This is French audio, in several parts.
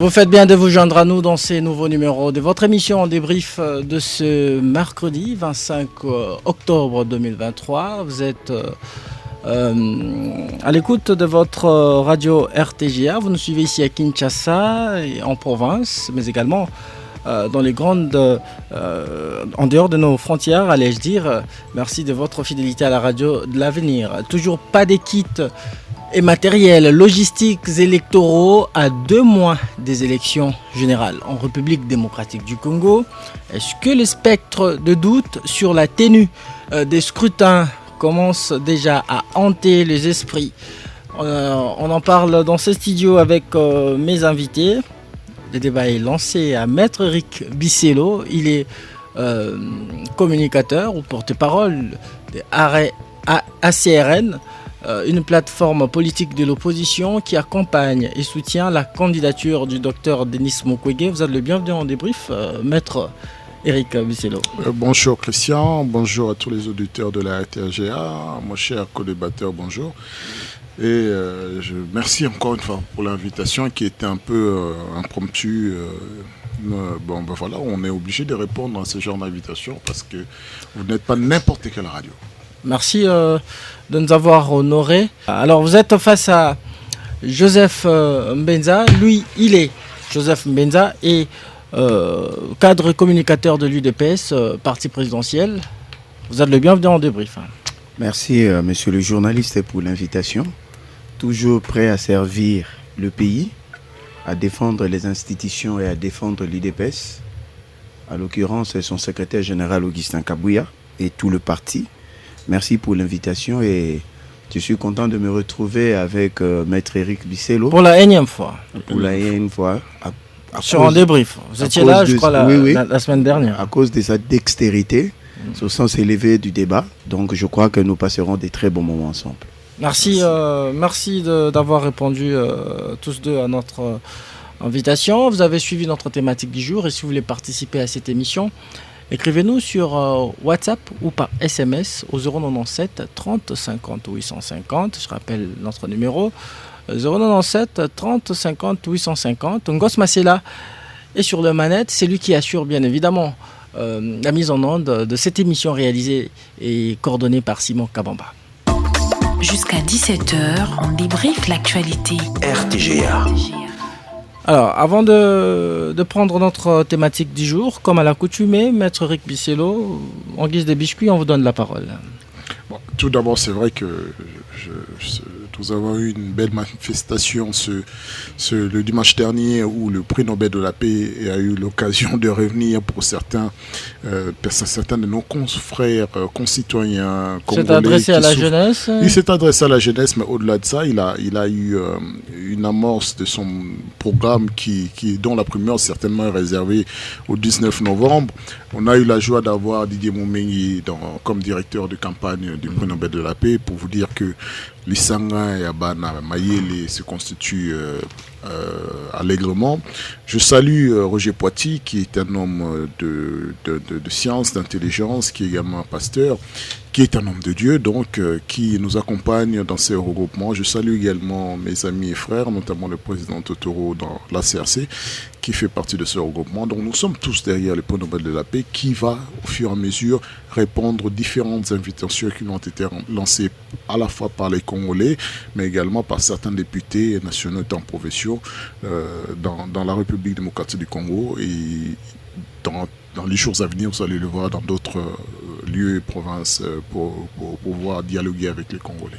Vous faites bien de vous joindre à nous dans ces nouveaux numéros de votre émission en débrief de ce mercredi 25 octobre 2023. Vous êtes à l'écoute de votre radio RTGA. Vous nous suivez ici à Kinshasa et en province, mais également dans les grandes, en dehors de nos frontières, allais-je dire. Merci de votre fidélité à la radio de l'avenir. Toujours pas des kits et matériels logistiques électoraux à 2 mois des élections générales en République démocratique du Congo. Est-ce que le spectre de doute sur la tenue des scrutins commence déjà à hanter les esprits? On en parle dans ce studio avec mes invités. Le débat est lancé à Maître Eric Bissello. Il est communicateur ou porte-parole de ACRN, une plateforme politique de l'opposition qui accompagne et soutient la candidature du docteur Denis Mukwege. Vous êtes le bienvenu en débrief, Maître Eric Bissello. Bonjour Christian, bonjour à tous les auditeurs de la RTGA, mon cher co-débatteur, bonjour. Et merci encore une fois pour l'invitation qui était un peu impromptue. Voilà, on est obligé de répondre à ce genre d'invitation parce que vous n'êtes pas n'importe quelle radio. Merci de nous avoir honorés. Alors vous êtes face à Joseph Mbenza. Lui, il est Joseph Mbenza et cadre communicateur de l'UDPS, parti présidentiel. Vous êtes le bienvenu en débrief. Merci monsieur le journaliste pour l'invitation. Toujours prêt à servir le pays, à défendre les institutions et à défendre l'UDPS. À l'occurrence, son secrétaire général Augustin Kabouya et tout le parti. Merci pour l'invitation et je suis content de me retrouver avec Maître Eric Bissello. Pour la énième fois. Pour la énième fois. Sur un débrief. Vous étiez là, je crois, la semaine dernière. À cause de sa dextérité, au sens élevé du débat. Donc je crois que nous passerons des très bons moments ensemble. Merci, merci d'avoir répondu tous deux à notre invitation. Vous avez suivi notre thématique du jour et si vous voulez participer à cette émission, écrivez-nous sur WhatsApp ou par SMS au 097 30 50 850. Je rappelle notre numéro 097 30 50 850. Ngos Masela est sur le manette. C'est lui qui assure bien évidemment la mise en onde de cette émission réalisée et coordonnée par Simon Kabamba. Jusqu'à 17h, on débriefe l'actualité. RTGA. Alors, avant de prendre notre thématique du jour, comme à l'accoutumée, Maître Eric Bissello, en guise de biscuit, on vous donne la parole. Bon, tout d'abord, c'est vrai que nous avons eu une belle manifestation le dimanche dernier où le prix Nobel de la paix a eu l'occasion de revenir pour certains de nos confrères, concitoyens congolais. Il s'est adressé à la jeunesse. Il s'est adressé à la jeunesse, mais au-delà de ça, il a eu une amorce de son programme dont la première certainement est réservée au 19 novembre. On a eu la joie d'avoir Didier Moumengi comme directeur de campagne du prix Nobel de la paix pour vous dire que Lissanga et Abana Mayele se constituent allègrement. Je salue Roger Poiti, qui est un homme de science, d'intelligence, qui est également un pasteur, qui est un homme de Dieu, donc qui nous accompagne dans ces regroupements. Je salue également mes amis et frères, notamment le président Totoro dans l'ACRC, qui fait partie de ce regroupement. Donc nous sommes tous derrière le prix Nobel de la paix, qui va au fur et à mesure répondre aux différentes invitations qui ont été lancées à la fois par les Congolais, mais également par certains députés nationaux et en profession dans la République démocratique du Congo et dans les jours à venir, vous allez le voir dans d'autres lieux et provinces pour pouvoir dialoguer avec les Congolais.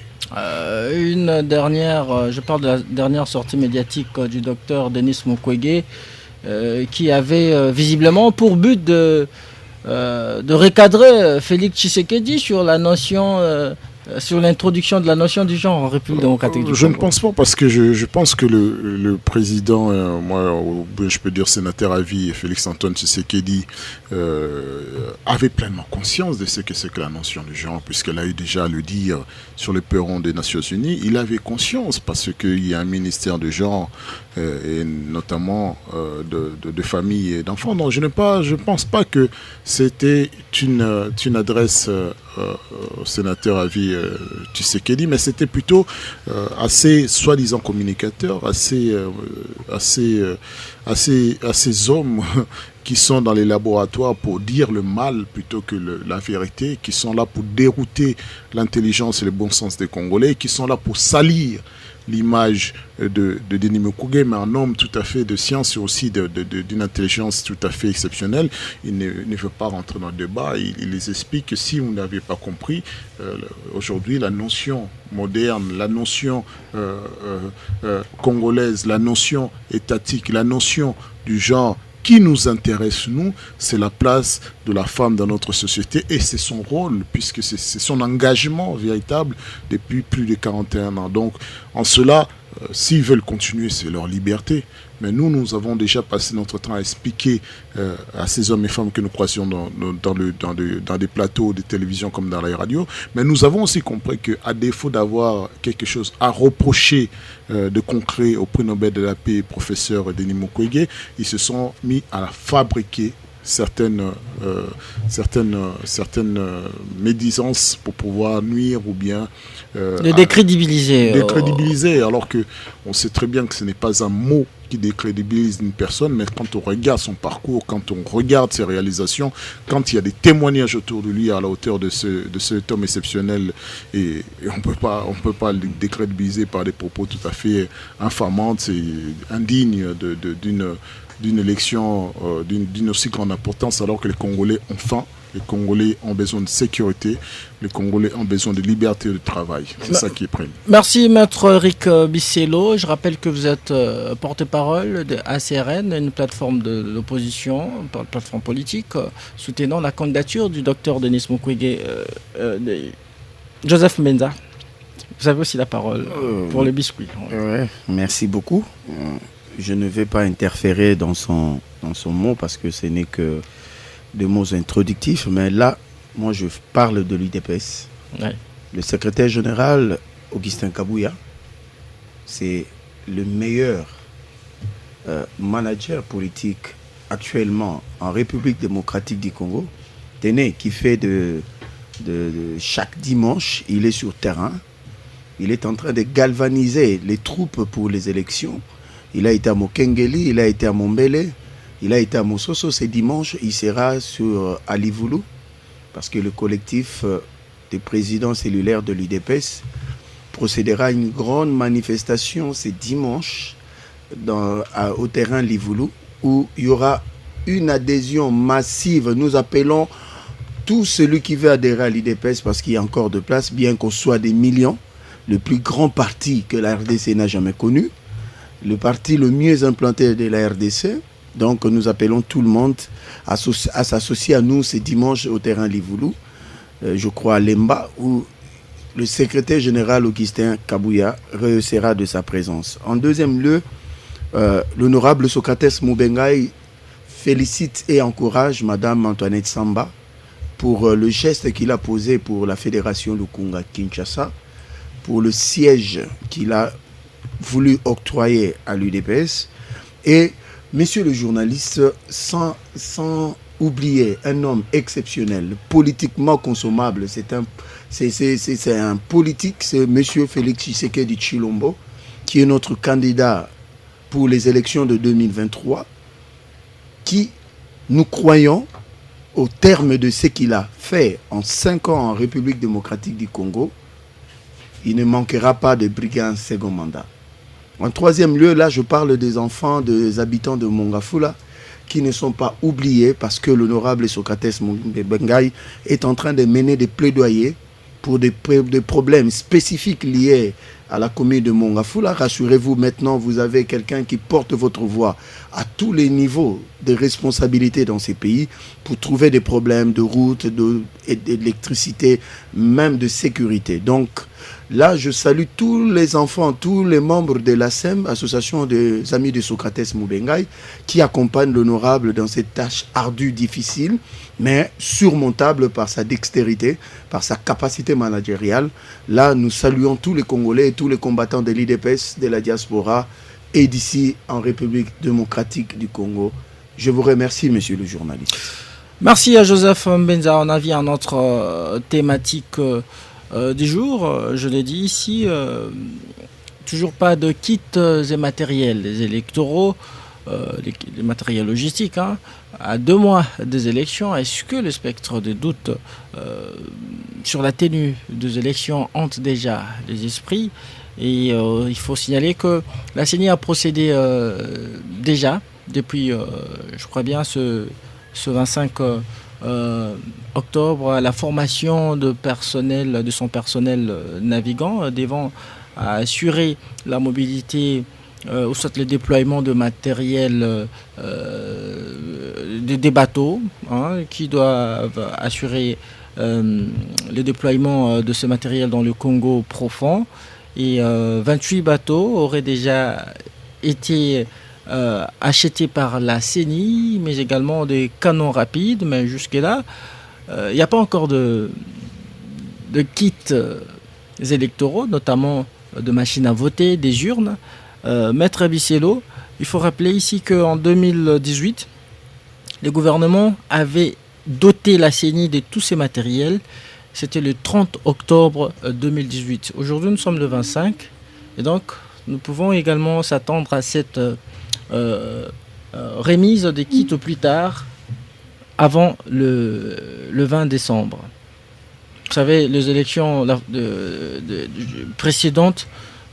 Une dernière, je parle de la dernière sortie médiatique du docteur Denis Mukwege qui avait visiblement pour but de recadrer Félix Tshisekedi sur la notion sur l'introduction de la notion du genre en République démocratique du Congo. Je ne pense pas, parce que je pense que le président, moi je peux dire sénateur à vie, Félix Antoine Tshisekedi, avait pleinement conscience de ce que c'est que la notion du genre, puisqu'elle a eu déjà à le dire sur le perron des Nations Unies. Il avait conscience parce qu'il y a un ministère de genre et notamment de familles et d'enfants. Donc je ne pense pas que c'était une adresse au sénateur à vie Tshisekedi, mais c'était plutôt assez soi-disant communicateur, à ces hommes qui sont dans les laboratoires pour dire le mal plutôt que la vérité, qui sont là pour dérouter l'intelligence et le bon sens des Congolais, qui sont là pour salir l'image de Denis Mukwege, mais un homme tout à fait de science et aussi d'une intelligence tout à fait exceptionnelle. Il ne veut pas rentrer dans le débat. Il les explique que si vous n'avez pas compris, aujourd'hui, la notion moderne, la notion congolaise, la notion étatique, la notion du genre qui nous intéresse, nous, c'est la place de la femme dans notre société et c'est son rôle, puisque c'est son engagement véritable depuis plus de 41 ans. Donc, en cela, s'ils veulent continuer, c'est leur liberté. Mais nous avons déjà passé notre temps à expliquer à ces hommes et femmes que nous croisions dans des plateaux de télévision comme dans la radio. Mais nous avons aussi compris qu'à défaut d'avoir quelque chose à reprocher de concret au prix Nobel de la paix, professeur Denis Mukwege, ils se sont mis à fabriquer certaines médisances pour pouvoir nuire ou bien le décrédibiliser. Décrédibiliser, alors que on sait très bien que ce n'est pas un mot qui décrédibilise une personne, mais quand on regarde son parcours, quand on regarde ses réalisations, quand il y a des témoignages autour de lui à la hauteur de cet homme exceptionnel, et on peut pas le décrédibiliser par des propos tout à fait infamantes, c'est indigne d'une élection d'une aussi grande importance, alors que les Congolais ont faim. Les Congolais ont besoin de sécurité, les Congolais ont besoin de liberté de travail. C'est ça qui est prime. Merci Maître Eric Bissello. Je rappelle que vous êtes porte-parole de ACRN, une plateforme d'opposition, une plateforme politique, soutenant la candidature du docteur Denis Mukwege, Joseph Menza. Vous avez aussi la parole pour le biscuit. Ouais, merci beaucoup. Je ne vais pas interférer dans son mot parce que ce n'est que des mots introductifs, mais là, moi je parle de l'UDPS. Ouais. Le secrétaire général, Augustin Kabuya, c'est le meilleur manager politique actuellement en République démocratique du Congo. Tenez, qui fait de chaque dimanche, il est sur terrain. Il est en train de galvaniser les troupes pour les élections. Il a été à Mokengeli, il a été à Mombele, il a été à Mososo. Ce dimanche, il sera à Livoulou, parce que le collectif des présidents cellulaires de l'UDPS procédera à une grande manifestation ce dimanche au terrain Livoulou, où il y aura une adhésion massive. Nous appelons tout celui qui veut adhérer à l'UDPS, parce qu'il y a encore de place, bien qu'on soit des millions, le plus grand parti que la RDC n'a jamais connu, le parti le mieux implanté de la RDC. Donc nous appelons tout le monde à s'associer à nous ce dimanche au terrain Livoulou, je crois à Lemba, où le secrétaire général Augustin Kabuya rehaussera de sa présence. En deuxième lieu, l'honorable Socrates Mubengai félicite et encourage Madame Antoinette Samba pour le geste qu'il a posé pour la fédération Lukunga Kinshasa, pour le siège qu'il a voulu octroyer à l'UDPS. Et messieurs les journalistes, sans oublier un homme exceptionnel, politiquement consommable, c'est un politique, c'est monsieur Félix Tshisekedi Tshilombo, qui est notre candidat pour les élections de 2023, qui, nous croyons, au terme de ce qu'il a fait en 5 ans en République démocratique du Congo, il ne manquera pas de briguer un second mandat. En troisième lieu, là, je parle des enfants, des habitants de Mongafula, qui ne sont pas oubliés parce que l'honorable Socrates Mubengai est en train de mener des plaidoyers pour des problèmes spécifiques liés à la commune de Mongafula. Rassurez-vous, maintenant, vous avez quelqu'un qui porte votre voix à tous les niveaux de responsabilité dans ces pays pour trouver des problèmes de route, d'électricité, même de sécurité. Donc, là, je salue tous les enfants, tous les membres de l'ASEM, Association des Amis de Socrates Mubengai, qui accompagnent l'honorable dans cette tâche ardue, difficile, mais surmontable par sa dextérité, par sa capacité managériale. Là, nous saluons tous les Congolais et tous les combattants de l'IDPS, de la diaspora, et d'ici en République démocratique du Congo. Je vous remercie, monsieur le journaliste. Merci à Joseph Mbenza. On a vu à notre thématique du jour. Je l'ai dit ici, toujours pas de kits et matériels. Les électoraux, les matériels logistiques, à 2 mois des élections, est-ce que le spectre de doute sur la tenue des élections hante déjà les esprits? Et il faut signaler que la CENI a procédé déjà depuis, je crois bien, ce 25 octobre à la formation de son personnel navigant devant assurer la mobilité ou soit le déploiement de matériel des bateaux qui doivent assurer le déploiement de ce matériel dans le Congo profond. Et 28 bateaux auraient déjà été achetés par la CENI, mais également des canons rapides. Mais jusque-là, il n'y a pas encore de kits électoraux, notamment de machines à voter, des urnes. Maître Bicello, il faut rappeler ici qu'en 2018, le gouvernement avait doté la CENI de tous ces matériels. C'était le 30 octobre 2018. Aujourd'hui, nous sommes le 25. Et donc, nous pouvons également s'attendre à cette remise des kits au plus tard, avant le 20 décembre. Vous savez, les élections précédentes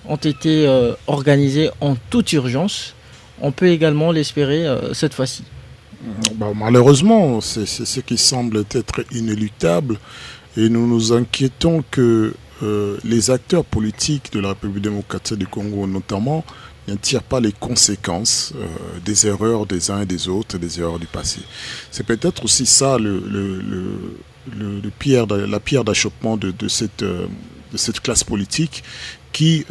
ont été organisées en toute urgence. On peut également l'espérer cette fois-ci. Malheureusement, c'est ce qui semble être inéluctable. Et nous nous inquiétons que les acteurs politiques de la République démocratique du Congo, notamment, ne tirent pas les conséquences des erreurs des uns et des autres, des erreurs du passé. C'est peut-être aussi ça la pierre d'achoppement de cette classe politique qui,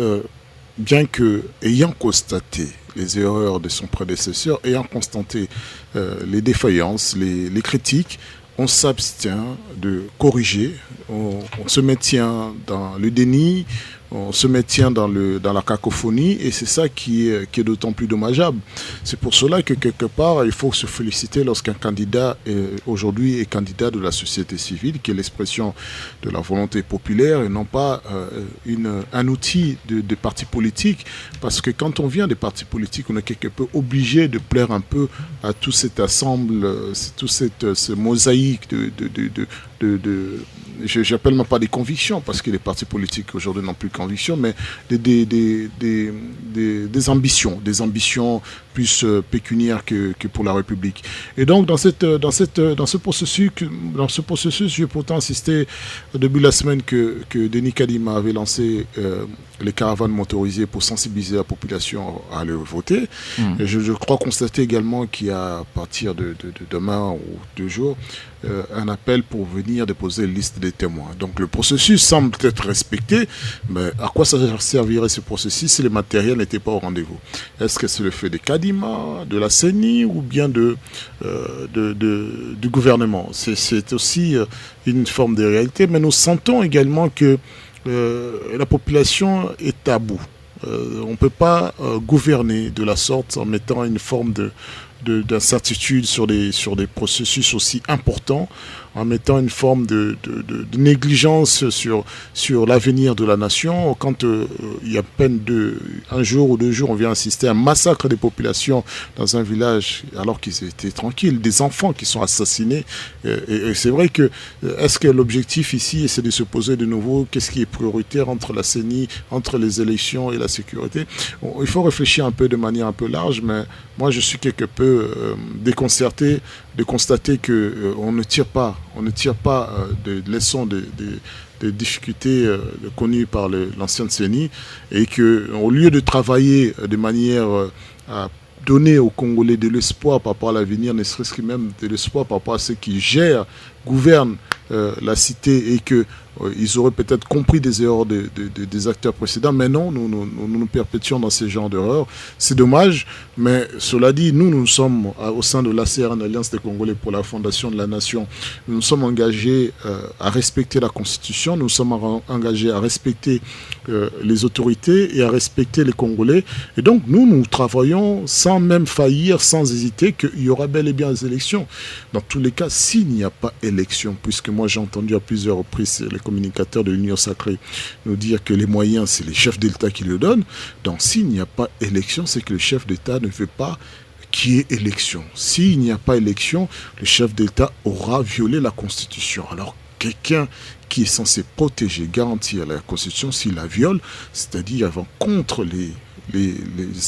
bien que ayant constaté les erreurs de son prédécesseur, ayant constaté les défaillances, les critiques, on s'abstient de corriger, on se maintient dans le déni, on se maintient dans la cacophonie, et c'est ça qui est d'autant plus dommageable. C'est pour cela que quelque part, il faut se féliciter lorsqu'un candidat aujourd'hui est candidat de la société civile, qui est l'expression de la volonté populaire et non pas un outil de parti politique. Parce que quand on vient des partis politiques, on est quelque peu obligé de plaire un peu à tout cet ensemble, tout ce mosaïque j'appelle même pas des convictions, parce que les partis politiques aujourd'hui n'ont plus de convictions, mais des ambitions plus pécuniaires que pour la République. Et donc dans ce processus, j'ai pourtant assisté au début de la semaine que Denis Kadima avait lancé les caravanes motorisées pour sensibiliser la population à aller voter. Et je crois constater également qu'il y a à partir de demain ou 2 jours un appel pour venir déposer une liste des témoins. Donc le processus semble être respecté, mais à quoi ça servirait ce processus si le matériel n'était pas au rendez-vous? Est-ce que c'est le fait de Kadima, de la CENI ou bien du gouvernement? C'est aussi une forme de réalité, mais nous sentons également que la population est à bout. On ne peut pas gouverner de la sorte en mettant une forme d'incertitude sur des processus aussi importants, en mettant une forme de négligence sur l'avenir de la nation. Quand il y a à peine 1 jour ou 2 jours, on vient assister à un massacre des populations dans un village alors qu'ils étaient tranquilles, des enfants qui sont assassinés. Et c'est vrai que, est-ce que l'objectif ici, c'est de se poser de nouveau qu'est-ce qui est prioritaire entre la CENI, entre les élections et la sécurité? Il faut réfléchir un peu de manière un peu large, mais moi je suis quelque peu déconcerté de constater qu'on ne tire pas de leçons des difficultés connues par l'ancienne CENI, et qu'au lieu de travailler de manière à donner aux Congolais de l'espoir par rapport à l'avenir, ne serait-ce que même de l'espoir par rapport à ceux qui gouvernent la cité et que ils auraient peut-être compris des erreurs des acteurs précédents, mais non, nous perpétuons dans ces genres d'erreurs. C'est dommage, mais cela dit, nous sommes au sein de l'ACR, l'Alliance des Congolais pour la fondation de la nation, nous sommes engagés à respecter la Constitution, nous sommes engagés à respecter les autorités et à respecter les Congolais. Et donc, nous travaillons sans même faillir, sans hésiter, qu'il y aura bel et bien des élections. Dans tous les cas, s'il n'y a pas élection, puisque moi j'ai entendu à plusieurs reprises les communicateurs de l'Union sacrée nous dire que les moyens, c'est les chefs d'État qui le donnent. Donc, s'il n'y a pas élection, c'est que le chef d'État ne veut pas qu'il y ait élection. S'il n'y a pas élection, le chef d'État aura violé la Constitution. Alors, quelqu'un qui est censé protéger, garantir la Constitution, s'il la viole, c'est-à-dire avant contre les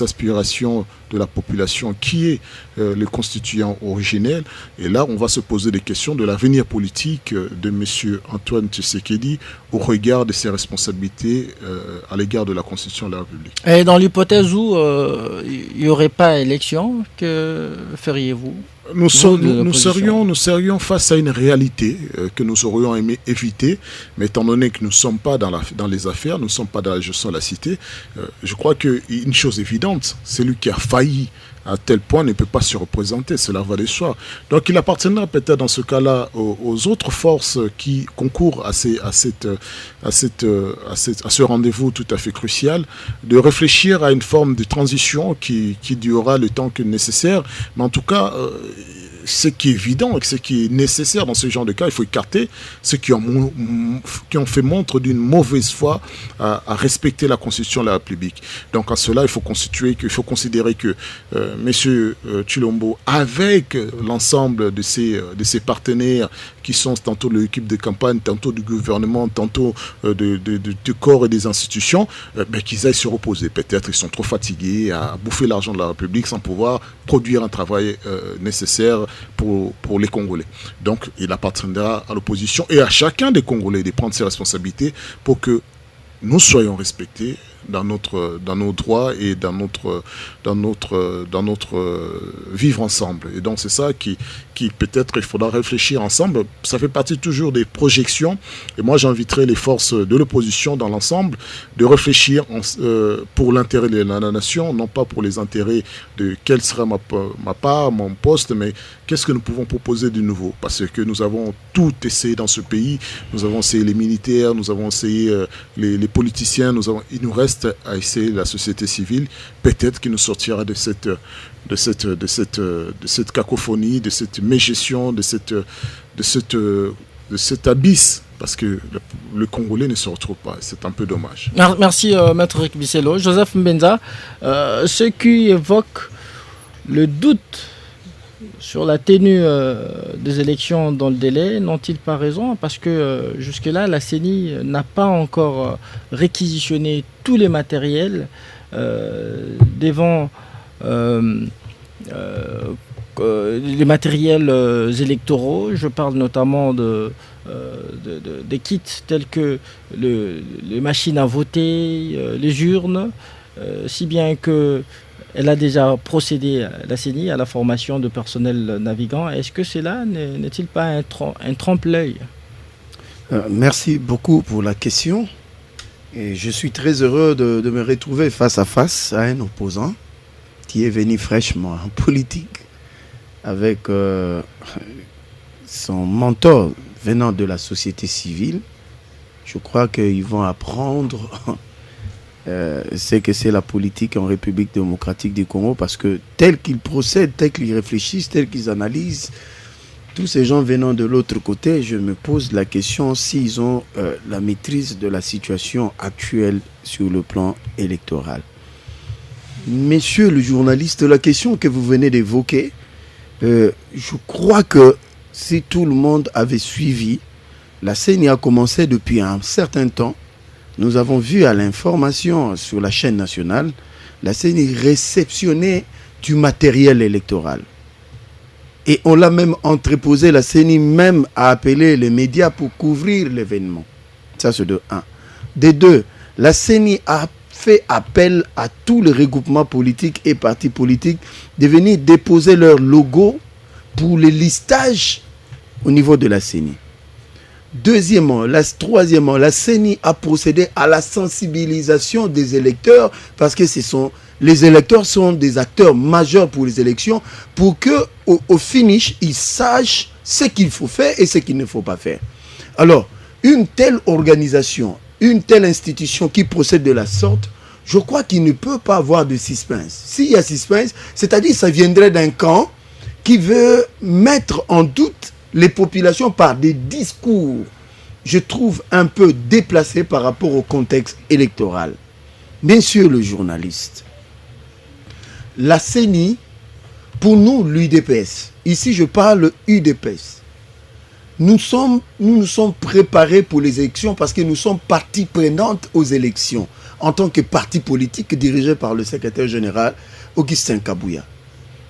aspirations de la population qui est le constituant originel. Et là, on va se poser des questions de l'avenir politique de M. Antoine Tshisekedi au regard de ses responsabilités à l'égard de la Constitution de la République. Et dans l'hypothèse où il n'y aurait pas élection, que feriez-vous ? Nous serions face à une réalité que nous aurions aimé éviter, mais étant donné que nous ne sommes pas dans les affaires, nous ne sommes pas dans la gestion de la cité, je crois qu'une chose évidente, celui qui a failli à tel point ne peut pas se représenter, cela va de soi. Donc il appartiendra peut-être dans ce cas-là aux autres forces qui concourent à ce rendez-vous tout à fait crucial, de réfléchir à une forme de transition qui durera le temps que nécessaire, mais en tout cas, ce qui est évident et ce qui est nécessaire dans ce genre de cas, il faut écarter ceux qui ont fait montre d'une mauvaise foi à respecter la Constitution de la République. Donc en cela, il faut considérer que M. Tshilombo, avec l'ensemble de ses partenaires qui sont tantôt de l'équipe de campagne, tantôt du gouvernement, tantôt du corps et des institutions, qu'ils aillent se reposer. Peut-être ils sont trop fatigués à bouffer l'argent de la République sans pouvoir produire un travail nécessaire pour les Congolais. Donc il appartiendra à l'opposition et à chacun des Congolais de prendre ses responsabilités pour que nous soyons respectés dans nos droits et dans notre vivre ensemble. Et donc c'est ça qui peut-être il faudra réfléchir ensemble. Ça fait partie toujours des projections. Et moi j'inviterai les forces de l'opposition dans l'ensemble de réfléchir pour l'intérêt de la nation, non pas pour les intérêts de quelle sera ma part, mon poste, mais qu'est-ce que nous pouvons proposer de nouveau. Parce que nous avons tout essayé dans ce pays. Nous avons essayé les militaires, nous avons essayé les politiciens, il nous reste à essayer la société civile. Peut-être qu'il nous sortira de cette cacophonie, de cette mégestion, de cet abysse, parce que le Congolais ne se retrouve pas. C'est un peu dommage. Merci, Maître Bicelo. Joseph Mbenza, ceux qui évoquent le doute sur la tenue des élections dans le délai, n'ont-ils pas raison? Parce que jusque-là, la CENI n'a pas encore réquisitionné tous les matériels devant les matériels électoraux. Je parle notamment des kits tels que les machines à voter, les urnes, si bien que elle a déjà procédé, la CENI, à la formation de personnel navigant. Est-ce que cela n'est-il pas un trompe-l'œil? Merci beaucoup pour la question. Et je suis très heureux de me retrouver face à face à un opposant qui est venu fraîchement en politique avec son mentor venant de la société civile. Je crois qu'ils vont apprendre c'est que c'est la politique en République démocratique du Congo, parce que tel qu'ils procèdent, tel qu'ils réfléchissent, tel qu'ils analysent, tous ces gens venant de l'autre côté, je me pose la question s'ils ont la maîtrise de la situation actuelle sur le plan électoral. Messieurs le journaliste, la question que vous venez d'évoquer, je crois que si tout le monde avait suivi, la CENI a commencé depuis un certain temps. Nous avons vu à l'information sur la chaîne nationale, la CENI réceptionner du matériel électoral. Et on l'a même entreposé, la CENI même a appelé les médias pour couvrir l'événement. Ça, c'est de 1. De 2, la CENI a fait appel à tous les regroupements politiques et partis politiques de venir déposer leur logo pour le listage au niveau de la CENI. Troisièmement, la CENI a procédé à la sensibilisation des électeurs parce que les électeurs sont des acteurs majeurs pour les élections pour que au finish, ils sachent ce qu'il faut faire et ce qu'il ne faut pas faire. Alors, une telle organisation, une telle institution qui procède de la sorte, je crois qu'il ne peut pas avoir de suspense. S'il y a suspense, c'est-à-dire que ça viendrait d'un camp qui veut mettre en doute les populations par des discours, je trouve un peu déplacés par rapport au contexte électoral. Monsieur le journaliste, la CENI, pour nous, l'UDPS, ici je parle UDPS, nous nous sommes préparés pour les élections parce que nous sommes partie prenante aux élections en tant que parti politique dirigé par le secrétaire général Augustin Kabouya.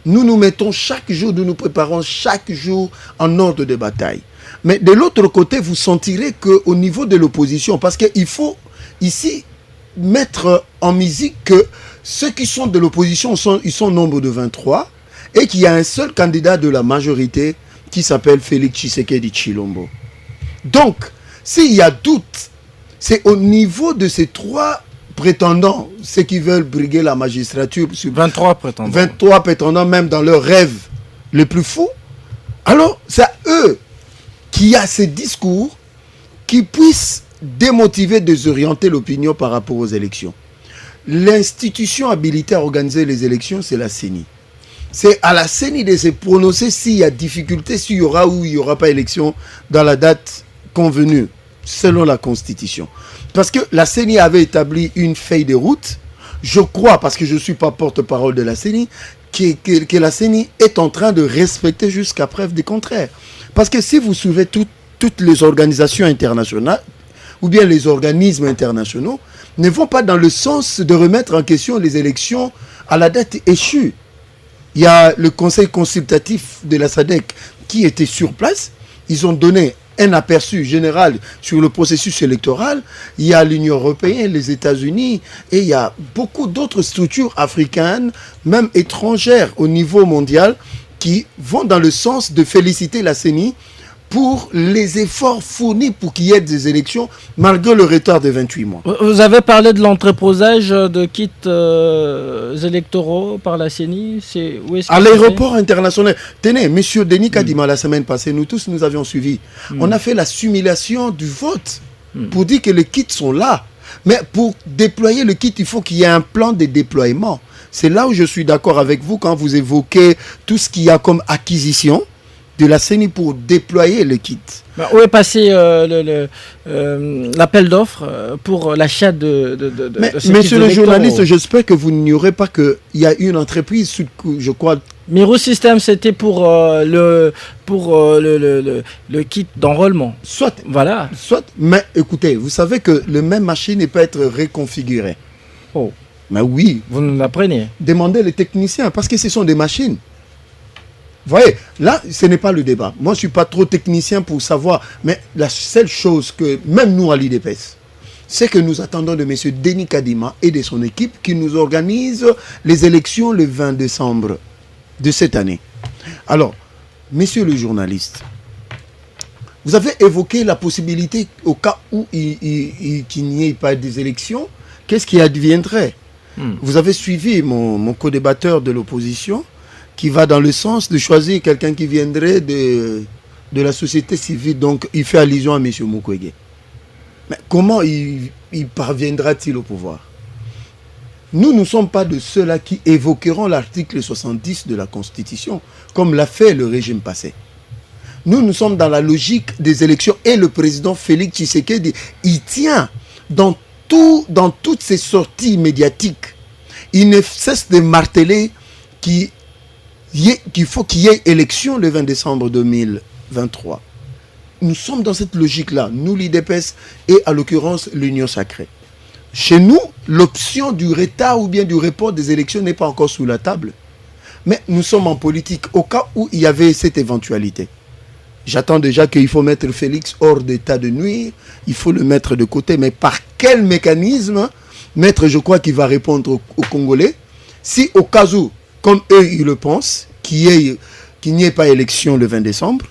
Nous nous mettons chaque jour, nous nous préparons chaque jour en ordre de bataille. Mais de l'autre côté, vous sentirez qu'au niveau de l'opposition, parce qu'il faut ici mettre en musique que ceux qui sont de l'opposition, ils sont au nombre de 23 et qu'il y a un seul candidat de la majorité qui s'appelle Félix Tshisekedi Tshilombo. Donc, s'il y a doute, c'est au niveau de ces trois prétendants, ceux qui veulent briguer la magistrature, 23 prétendants. 23 prétendants, même dans leurs rêves les plus fous. Alors, c'est à eux qui a ces discours qui puissent démotiver, désorienter l'opinion par rapport aux élections. L'institution habilitée à organiser les élections, c'est la CENI. C'est à la CENI de se prononcer s'il y a difficulté, s'il y aura ou il n'y aura pas élection dans la date convenue, selon la Constitution. Parce que la CENI avait établi une feuille de route, je crois, parce que je ne suis pas porte-parole de la CENI, que la CENI est en train de respecter jusqu'à preuve du contraire. Parce que si vous suivez toutes les organisations internationales, ou bien les organismes internationaux, ne vont pas dans le sens de remettre en question les élections à la date échue. Il y a le conseil consultatif de la SADC qui était sur place. Ils ont donné un aperçu général sur le processus électoral. Il y a l'Union européenne, les États-Unis, et il y a beaucoup d'autres structures africaines, même étrangères au niveau mondial, qui vont dans le sens de féliciter la CENI pour les efforts fournis pour qu'il y ait des élections malgré le retard de 28 mois. Vous avez parlé de l'entreposage de kits électoraux par la CENI. À l'aéroport international. Tenez, M. Denis Kadima, la semaine passée, nous tous, nous avions suivi. On a fait la simulation du vote pour dire que les kits sont là. Mais pour déployer le kit, il faut qu'il y ait un plan de déploiement. C'est là où je suis d'accord avec vous quand vous évoquez tout ce qu'il y a comme acquisition de la CENI pour déployer le kit. Où est passé l'appel d'offres pour l'achat de ces Monsieur le journaliste, électoraux. j'espère que vous n'ignorez pas qu'il y a une entreprise, je crois... Miro System, c'était pour le kit d'enrôlement. Soit. Voilà. Soit. Mais écoutez, vous savez que le même machine peut être réconfiguré. Oh. Mais oui. Vous nous l'apprenez. Demandez les techniciens, parce que ce sont des machines. Vous voyez, là, ce n'est pas le débat. Moi, je ne suis pas trop technicien pour savoir. Mais la seule chose que, même nous à l'IDPS, c'est que nous attendons de M. Denis Kadima et de son équipe qui nous organise les élections le 20 décembre de cette année. Alors, monsieur le journaliste, vous avez évoqué la possibilité, au cas où qu'il n'y ait pas des élections, qu'est-ce qui adviendrait? Vous avez suivi mon co-débatteur de l'opposition qui va dans le sens de choisir quelqu'un qui viendrait de la société civile. Donc, il fait allusion à M. Mukwege. Mais comment il parviendra-t-il au pouvoir? Nous ne sommes pas de ceux-là qui évoqueront l'article 70 de la Constitution, comme l'a fait le régime passé. Nous sommes dans la logique des élections et le président Félix Tshisekedi, il tient dans toutes ces sorties médiatiques. Il ne cesse de marteler qu'il faut qu'il y ait élection le 20 décembre 2023. Nous sommes dans cette logique-là, nous l'IDPS et à l'occurrence l'Union Sacrée. Chez nous, l'option du retard ou bien du report des élections n'est pas encore sous la table. Mais nous sommes en politique au cas où il y avait cette éventualité. J'attends déjà qu'il faut mettre Félix hors d'état de nuire, il faut le mettre de côté. Mais par quel mécanisme mettre, je crois qu'il va répondre aux Congolais, si au cas où, comme eux ils le pensent, qu'il n'y ait pas élection le 20 décembre,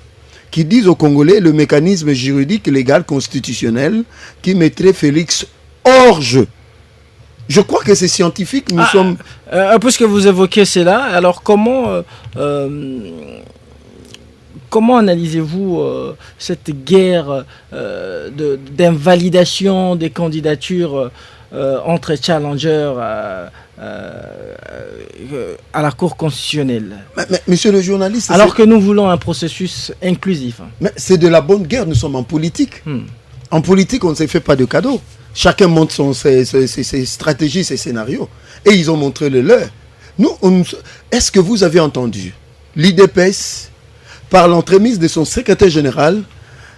qui disent aux Congolais le mécanisme juridique, légal, constitutionnel qui mettrait Félix hors jeu. Je crois que c'est scientifique. Nous sommes... Un peu ce que vous évoquez, c'est là. Alors comment analysez-vous cette guerre d'invalidation des candidatures entre challengers à la Cour constitutionnelle? Mais, monsieur le journaliste... Alors que nous voulons un processus inclusif. Mais c'est de la bonne guerre, nous sommes en politique. En politique, on ne se fait pas de cadeaux. Chacun montre ses stratégies, ses scénarios. Et ils ont montré le leur. Est-ce que vous avez entendu l'IDPS, par l'entremise de son secrétaire général,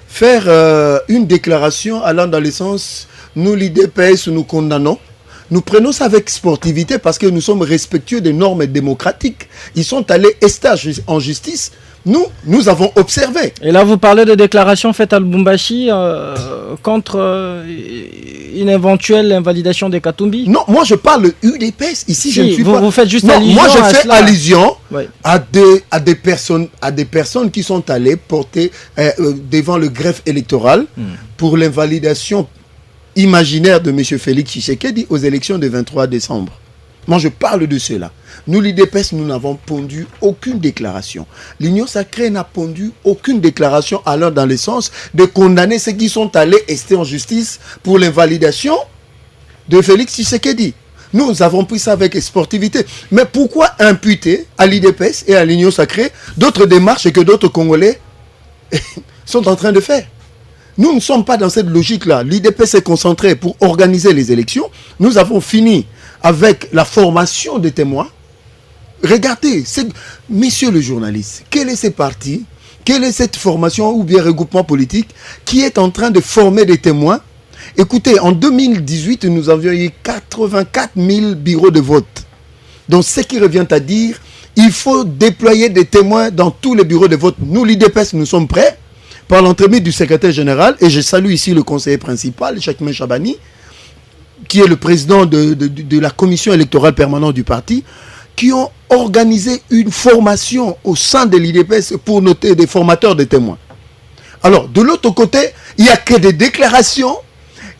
faire une déclaration allant dans le sens, nous l'IDPS, nous condamnons. Nous prenons ça avec sportivité parce que nous sommes respectueux des normes démocratiques. Ils sont allés en justice. Nous avons observé. Et là, vous parlez de déclarations faites à Lubumbashi contre une éventuelle invalidation des Katumbi? Non, moi je parle de UDPS. Ici, je ne suis pas... Vous faites juste allusion. Moi, je fais allusion oui. à des personnes qui sont allées porter devant le greffe électoral pour l'invalidation imaginaire de M. Félix Tshisekedi aux élections du 23 décembre. Moi, je parle de cela. Nous, l'IDPS, nous n'avons pondu aucune déclaration. L'Union sacrée n'a pondu aucune déclaration allant dans le sens de condamner ceux qui sont allés rester en justice pour l'invalidation de Félix Tshisekedi. Nous avons pris ça avec sportivité. Mais pourquoi imputer à l'IDPS et à l'Union sacrée d'autres démarches que d'autres Congolais sont en train de faire? Nous ne sommes pas dans cette logique-là. L'IDPS s'est concentré pour organiser les élections. Nous avons fini avec la formation des témoins. Regardez, messieurs le journaliste, quel est ce parti, quelle est cette formation ou bien regroupement politique qui est en train de former des témoins? Écoutez, en 2018, nous avions eu 84 000 bureaux de vote. Donc, ce qui revient à dire, il faut déployer des témoins dans tous les bureaux de vote. Nous, l'IDPS, nous sommes prêts par l'entremise du secrétaire général, et je salue ici le conseiller principal, Chakmé Chabani, qui est le président de la commission électorale permanente du parti, qui ont organisé une formation au sein de l'IDPS pour noter des formateurs de témoins. Alors, de l'autre côté, il n'y a que des déclarations,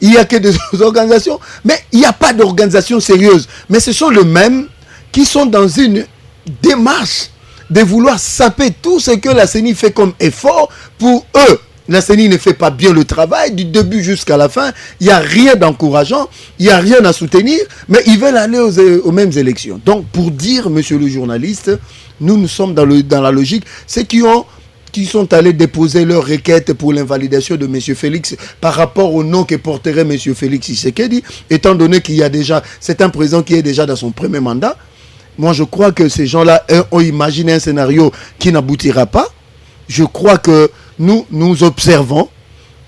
il n'y a que des organisations, mais il n'y a pas d'organisation sérieuse. Mais ce sont les mêmes qui sont dans une démarche de vouloir saper tout ce que la CENI fait comme effort pour eux. La CENI ne fait pas bien le travail, du début jusqu'à la fin. Il n'y a rien d'encourageant, il n'y a rien à soutenir, mais ils veulent aller aux mêmes élections. Donc, pour dire, monsieur le journaliste, nous sommes dans la logique. Ceux qui sont allés déposer leur requête pour l'invalidation de M. Félix par rapport au nom que porterait M. Félix Tshisekedi, étant donné qu'il y a déjà, c'est un président qui est déjà dans son premier mandat. Moi, je crois que ces gens-là ont imaginé un scénario qui n'aboutira pas. Je crois que nous observons.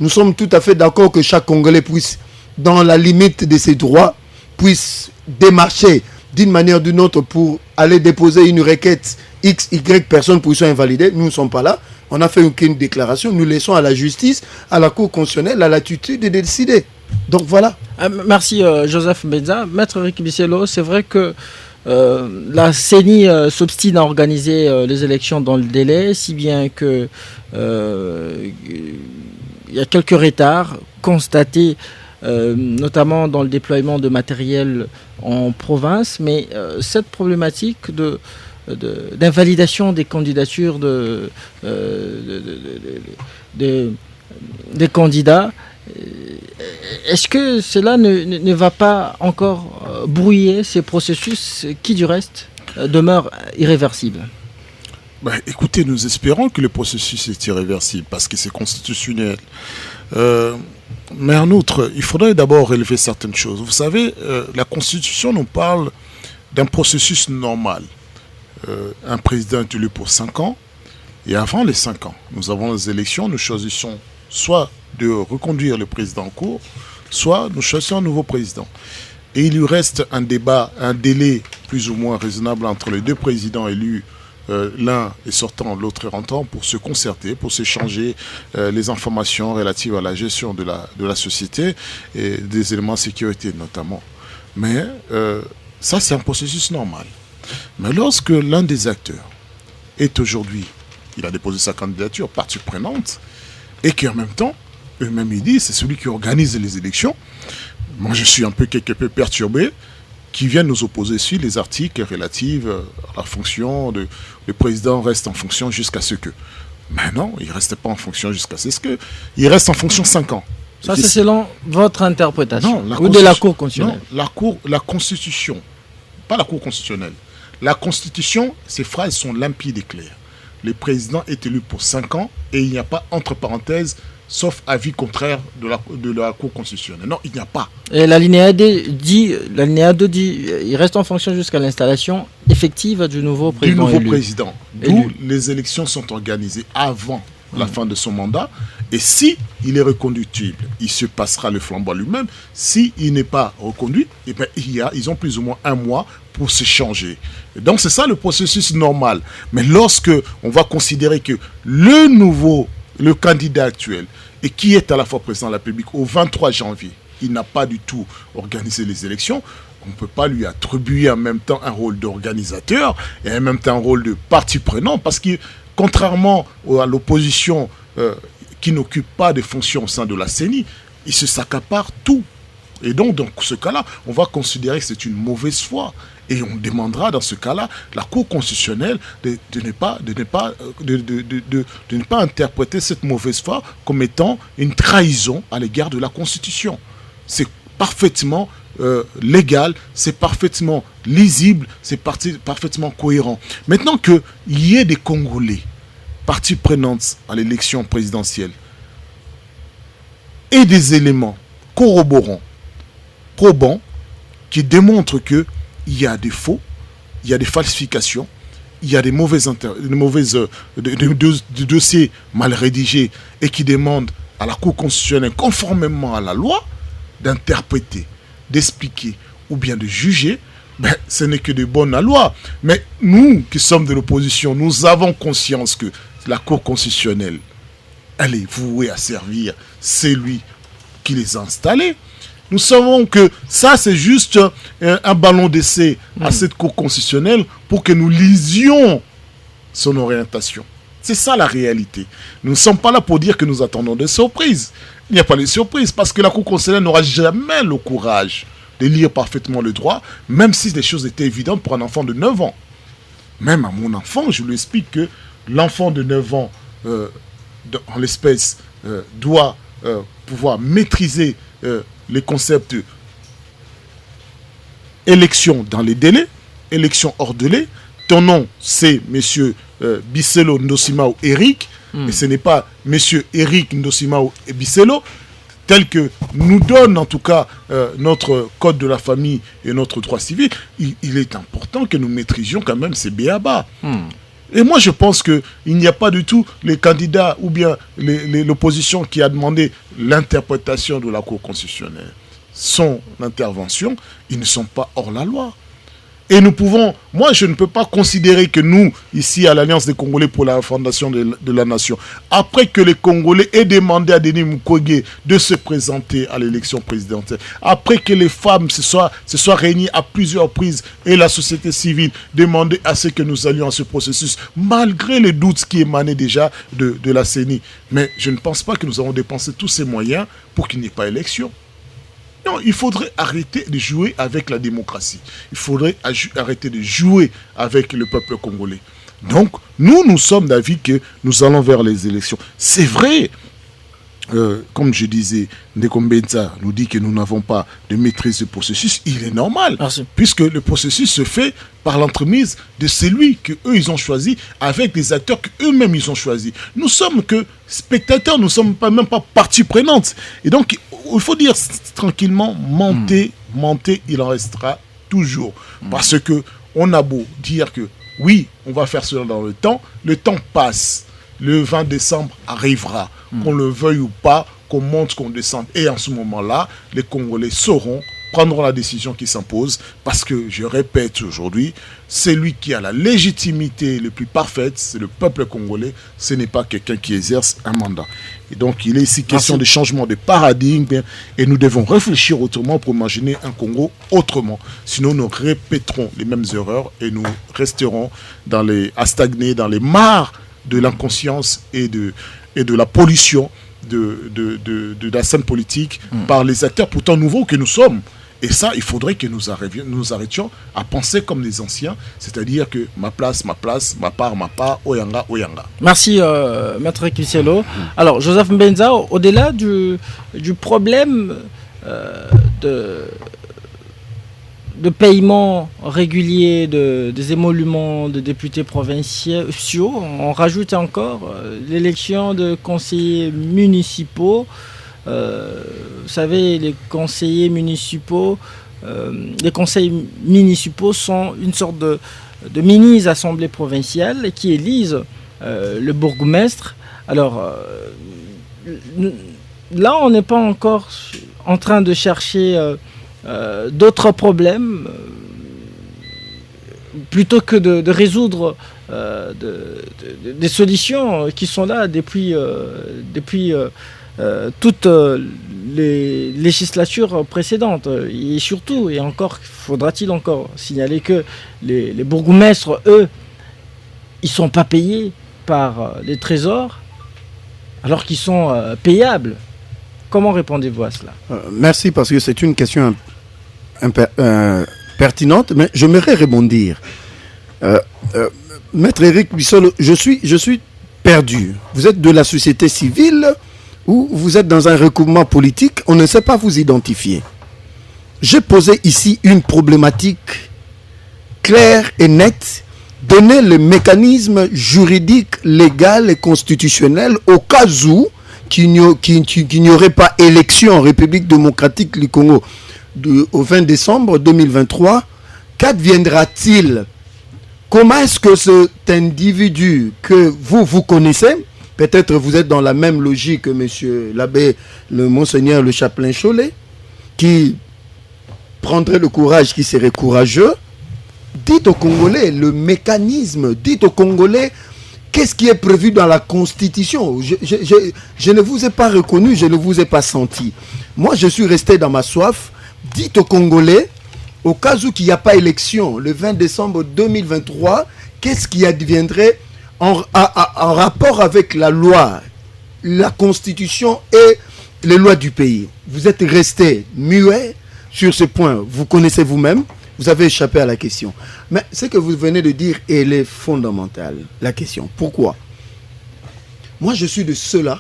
Nous sommes tout à fait d'accord que chaque Congolais puisse, dans la limite de ses droits, puisse démarcher d'une manière ou d'une autre pour aller déposer une requête X, Y personnes pour soit invalidées. Nous ne sommes pas là. On n'a fait aucune déclaration. Nous laissons à la justice, à la Cour constitutionnelle, la latitude de décider. Donc voilà. Merci Joseph Benza. Maître Rick Bissello, c'est vrai que la CENI s'obstine à organiser les élections dans le délai, si bien que il y a quelques retards constatés, notamment dans le déploiement de matériel en province, mais cette problématique d'invalidation des candidatures des candidats, est-ce que cela ne va pas encore brouiller ces processus qui, du reste, demeurent irréversibles? Écoutez, nous espérons que le processus est irréversible parce que c'est constitutionnel. Mais en outre, il faudrait d'abord relever certaines choses. Vous savez, la Constitution nous parle d'un processus normal. Un président est élu pour 5 ans et avant les 5 ans, nous avons les élections, nous choisissons soit de reconduire le président en cours, soit nous choisissons un nouveau président. Et il lui reste un délai plus ou moins raisonnable entre les deux présidents élus, l'un est sortant, l'autre est rentrant, pour se concerter, pour s'échanger les informations relatives à la gestion de la société et des éléments de sécurité notamment. Mais ça, c'est un processus normal. Mais lorsque l'un des acteurs est aujourd'hui il a déposé sa candidature, partie prenante, et qu'en même temps, eux-mêmes ils disent, c'est celui qui organise les élections. Moi, je suis quelque peu perturbé, qui viennent nous opposer sur les articles relatifs à la fonction de... Le président reste en fonction jusqu'à ce que... Mais non, il ne reste pas en fonction jusqu'à ce que... Il reste en fonction 5 ans. Ça, c'est selon votre interprétation non, ou de la Cour constitutionnelle? Non, la Constitution, pas la Cour constitutionnelle. La Constitution, ces phrases sont limpides et claires. Le président est élu pour 5 ans et il n'y a pas, entre parenthèses, sauf avis contraire de la Cour constitutionnelle. Non, il n'y a pas. Et l'alinéa 2 dit, il reste en fonction jusqu'à l'installation effective du nouveau président. D'où les élections sont organisées avant la fin de son mandat. Et si il est reconductible, il se passera le flambeau lui-même. Si il n'est pas reconduit, eh bien, ils ont plus ou moins 1 mois pour se changer. Et donc c'est ça le processus normal. Mais lorsque on va considérer que le candidat actuel, et qui est à la fois président de la République au 23 janvier, il n'a pas du tout organisé les élections, on ne peut pas lui attribuer en même temps un rôle d'organisateur et en même temps un rôle de partie prenante, parce que contrairement à l'opposition qui n'occupe pas de fonctions au sein de la CENI, il se s'accapare tout. Et donc, dans ce cas-là, on va considérer que c'est une mauvaise foi. Et on demandera dans ce cas-là la Cour constitutionnelle de ne pas interpréter cette mauvaise foi comme étant une trahison à l'égard de la Constitution. C'est parfaitement légal, c'est parfaitement lisible, c'est parfaitement cohérent. Maintenant qu'il y ait des Congolais, partie prenante à l'élection présidentielle, et des éléments corroborants, probants, qui démontrent que il y a des faux, il y a des falsifications, il y a des dossiers mal rédigés et qui demandent à la Cour constitutionnelle, conformément à la loi, d'interpréter, d'expliquer ou bien de juger, ben, ce n'est que de bonnes lois. Mais nous qui sommes de l'opposition, nous avons conscience que la Cour constitutionnelle, elle est vouée à servir celui qui les a installés. Nous savons que ça, c'est juste un ballon d'essai à cette Cour constitutionnelle pour que nous lisions son orientation. C'est ça la réalité. Nous ne sommes pas là pour dire que nous attendons des surprises. Il n'y a pas de surprises parce que la Cour constitutionnelle n'aura jamais le courage de lire parfaitement le droit, même si les choses étaient évidentes pour un enfant de 9 ans. Même à mon enfant, je lui explique que l'enfant de 9 ans, en l'espèce, doit pouvoir maîtriser les concepts élection dans les délais, élection hors délai. Ton nom, c'est M. Bisselo Ndosimao Eric, et ce n'est pas M. Eric Ndosimao et Bisselo, tel que nous donne en tout cas notre code de la famille et notre droit civil. Il est important que nous maîtrisions quand même ces b.a.-ba. Et moi, je pense qu'il n'y a pas du tout les candidats ou bien l'opposition qui a demandé l'interprétation de la Cour constitutionnelle. Son intervention, ils ne sont pas hors la loi. Et nous pouvons... Moi, je ne peux pas considérer que nous, ici, à l'Alliance des Congolais pour la fondation de la nation, après que les Congolais aient demandé à Denis Mukwege de se présenter à l'élection présidentielle, après que les femmes se soient réunies à plusieurs reprises et la société civile demandait à ce que nous allions à ce processus, malgré les doutes qui émanaient déjà de la CENI. Mais je ne pense pas que nous avons dépensé tous ces moyens pour qu'il n'y ait pas élection. Non, il faudrait arrêter de jouer avec la démocratie. Il faudrait arrêter de jouer avec le peuple congolais. Donc, nous sommes d'avis que nous allons vers les élections. C'est vrai, comme je disais, Ndekombenza nous dit que nous n'avons pas de maîtrise du processus. Il est normal, puisque le processus se fait par l'entremise de celui qu'eux ils ont choisi, avec des acteurs qu'eux-mêmes ils ont choisis. Nous sommes que spectateurs, nous ne sommes même pas partie prenante. Et donc, il faut dire tranquillement, monter, il en restera toujours. Parce que on a beau dire que oui, on va faire cela dans le temps passe. Le 20 décembre arrivera, qu'on le veuille ou pas, qu'on monte, qu'on descende. Et en ce moment-là, les Congolais prendront la décision qui s'impose, parce que, je répète aujourd'hui, celui qui a la légitimité la plus parfaite, c'est le peuple congolais, ce n'est pas quelqu'un qui exerce un mandat. Et donc, il est ici question de changement de paradigme, et nous devons réfléchir autrement pour imaginer un Congo autrement. Sinon, nous répéterons les mêmes erreurs, et nous resterons à stagner dans les mares de l'inconscience et de la pollution de la scène politique par les acteurs pourtant nouveaux que nous sommes. Et ça, il faudrait que nous arrêtions à penser comme les anciens, c'est-à-dire que ma place, ma part, oyanga, oyanga. Merci, Maître Kisielo. Alors, Joseph Mbenza, au-delà du problème de paiement régulier des émoluments de députés provinciaux, on rajoute encore l'élection de conseillers municipaux. Vous savez, les conseils municipaux sont une sorte de mini-assemblée provinciale qui élisent le bourgmestre. Alors, là, on n'est pas encore en train de chercher d'autres problèmes, plutôt que de résoudre des solutions qui sont là depuis toutes les législatures précédentes. Et surtout, et encore, faudra-t-il encore signaler que les bourgmestres, eux, ils ne sont pas payés par les trésors, alors qu'ils sont payables. Comment répondez-vous à cela? Merci, parce que c'est une question pertinente, mais j'aimerais rebondir. Maître Éric Bissolo, je suis perdu. Vous êtes de la société civile ou vous êtes dans un recoupement politique, on ne sait pas vous identifier. J'ai posé ici une problématique claire et nette, donner le mécanisme juridique, légal et constitutionnel au cas où qu'il n'y aurait pas élection en République démocratique du Congo au 20 décembre 2023. Qu'adviendra-t-il? Comment est-ce que cet individu que vous connaissez, peut-être vous êtes dans la même logique que monsieur l'abbé, le monseigneur, le chapelain Cholet, qui prendrait le courage, qui serait courageux, dites aux Congolais le mécanisme, dites aux Congolais qu'est-ce qui est prévu dans la Constitution. Je ne vous ai pas reconnu, je ne vous ai pas senti. Moi, je suis resté dans ma soif. Dites aux Congolais, au cas où il n'y a pas élection, le 20 décembre 2023, qu'est-ce qui adviendrait en rapport avec la loi, la Constitution et les lois du pays. Vous êtes resté muet sur ce point. Vous connaissez vous-même. Vous avez échappé à la question. Mais ce que vous venez de dire, elle est fondamentale. La question. Pourquoi? Moi, je suis de ceux-là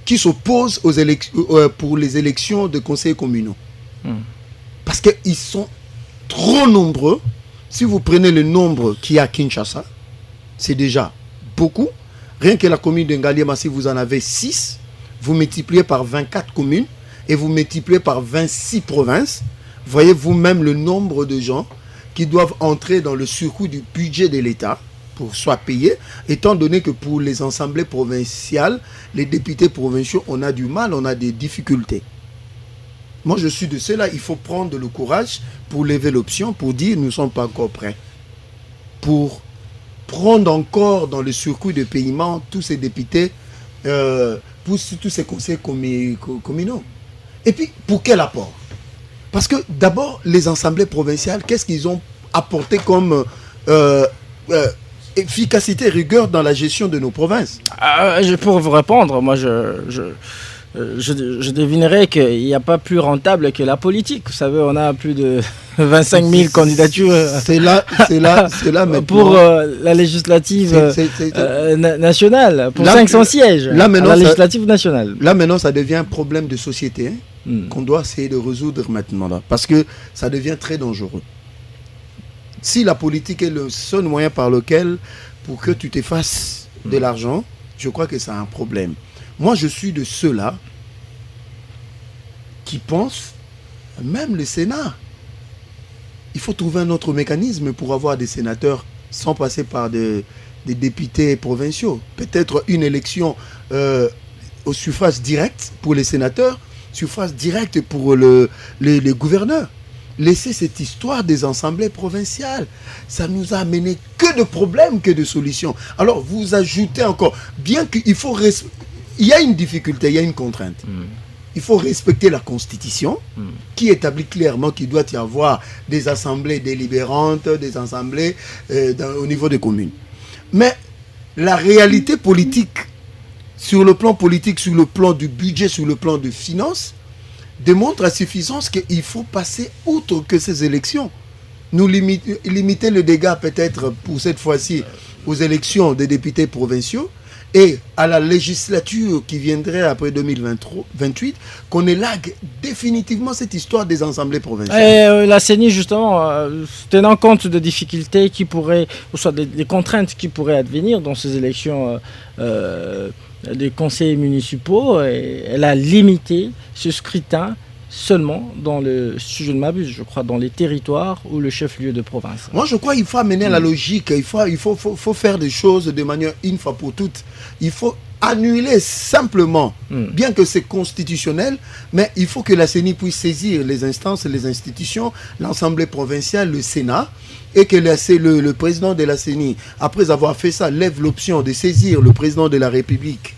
qui s'opposent pour les élections de conseils communaux. Parce qu'ils sont trop nombreux. Si vous prenez le nombre qu'il y a à Kinshasa, c'est déjà beaucoup. Rien que la commune de Ngaliema, si vous en avez 6, vous multipliez par 24 communes et vous multipliez par 26 provinces. Voyez vous-même le nombre de gens qui doivent entrer dans le circuit du budget de l'État pour soit payés, étant donné que pour les assemblées provinciales, les députés provinciaux, on a du mal, on a des difficultés. Moi, je suis de ceux-là, il faut prendre le courage pour lever l'option, pour dire nous ne sommes pas encore prêts. Pour prendre encore dans le circuit de paiement tous ces députés, pour tous ces conseils communaux. Et puis, pour quel apport? Parce que d'abord, les assemblées provinciales, qu'est-ce qu'ils ont apporté comme efficacité et rigueur dans la gestion de nos provinces? Pour vous répondre, moi je devinerais qu'il n'y a pas plus rentable que la politique. Vous savez, on a plus de 25 000 candidatures c'est là maintenant. Pour la législative nationale, pour 500 sièges là, à la législative nationale. Là maintenant, ça devient un problème de société qu'on doit essayer de résoudre maintenant, là, parce que ça devient très dangereux. Si la politique est le seul moyen par lequel, pour que tu te fasses de l'argent, je crois que c'est un problème. Moi, je suis de ceux-là qui pensent, même le Sénat, il faut trouver un autre mécanisme pour avoir des sénateurs sans passer par des députés provinciaux. Peut-être une élection au suffrage direct pour les sénateurs, suffrage direct pour les gouverneurs. Laisser cette histoire des assemblées provinciales, ça nous a amené que de problèmes, que de solutions. Alors, vous ajoutez encore, bien qu'il faut... Il y a une difficulté, il y a une contrainte. Il faut respecter la Constitution qui établit clairement qu'il doit y avoir des assemblées délibérantes, des assemblées au niveau des communes. Mais la réalité politique, sur le plan politique, sur le plan du budget, sur le plan de finances, démontre à suffisance qu'il faut passer outre que ces élections. Nous limiter le dégât peut-être pour cette fois-ci aux élections des députés provinciaux et à la législature qui viendrait après 2028, qu'on élague définitivement cette histoire des assemblées provinciales. Et la CENI, justement, tenant compte de difficultés qui pourraient, ou soit des contraintes qui pourraient advenir dans ces élections des conseils municipaux, elle a limité ce scrutin seulement dans si je ne m'abuse, je crois, dans les territoires ou le chef-lieu de province. Moi, je crois qu'il faut amener la logique. Il faut faire des choses de manière une fois pour toutes. Il faut annuler simplement, bien que c'est constitutionnel, mais il faut que la CENI puisse saisir les instances, les institutions, l'Assemblée provinciale, le Sénat, et que le président de la CENI, après avoir fait ça, lève l'option de saisir le président de la République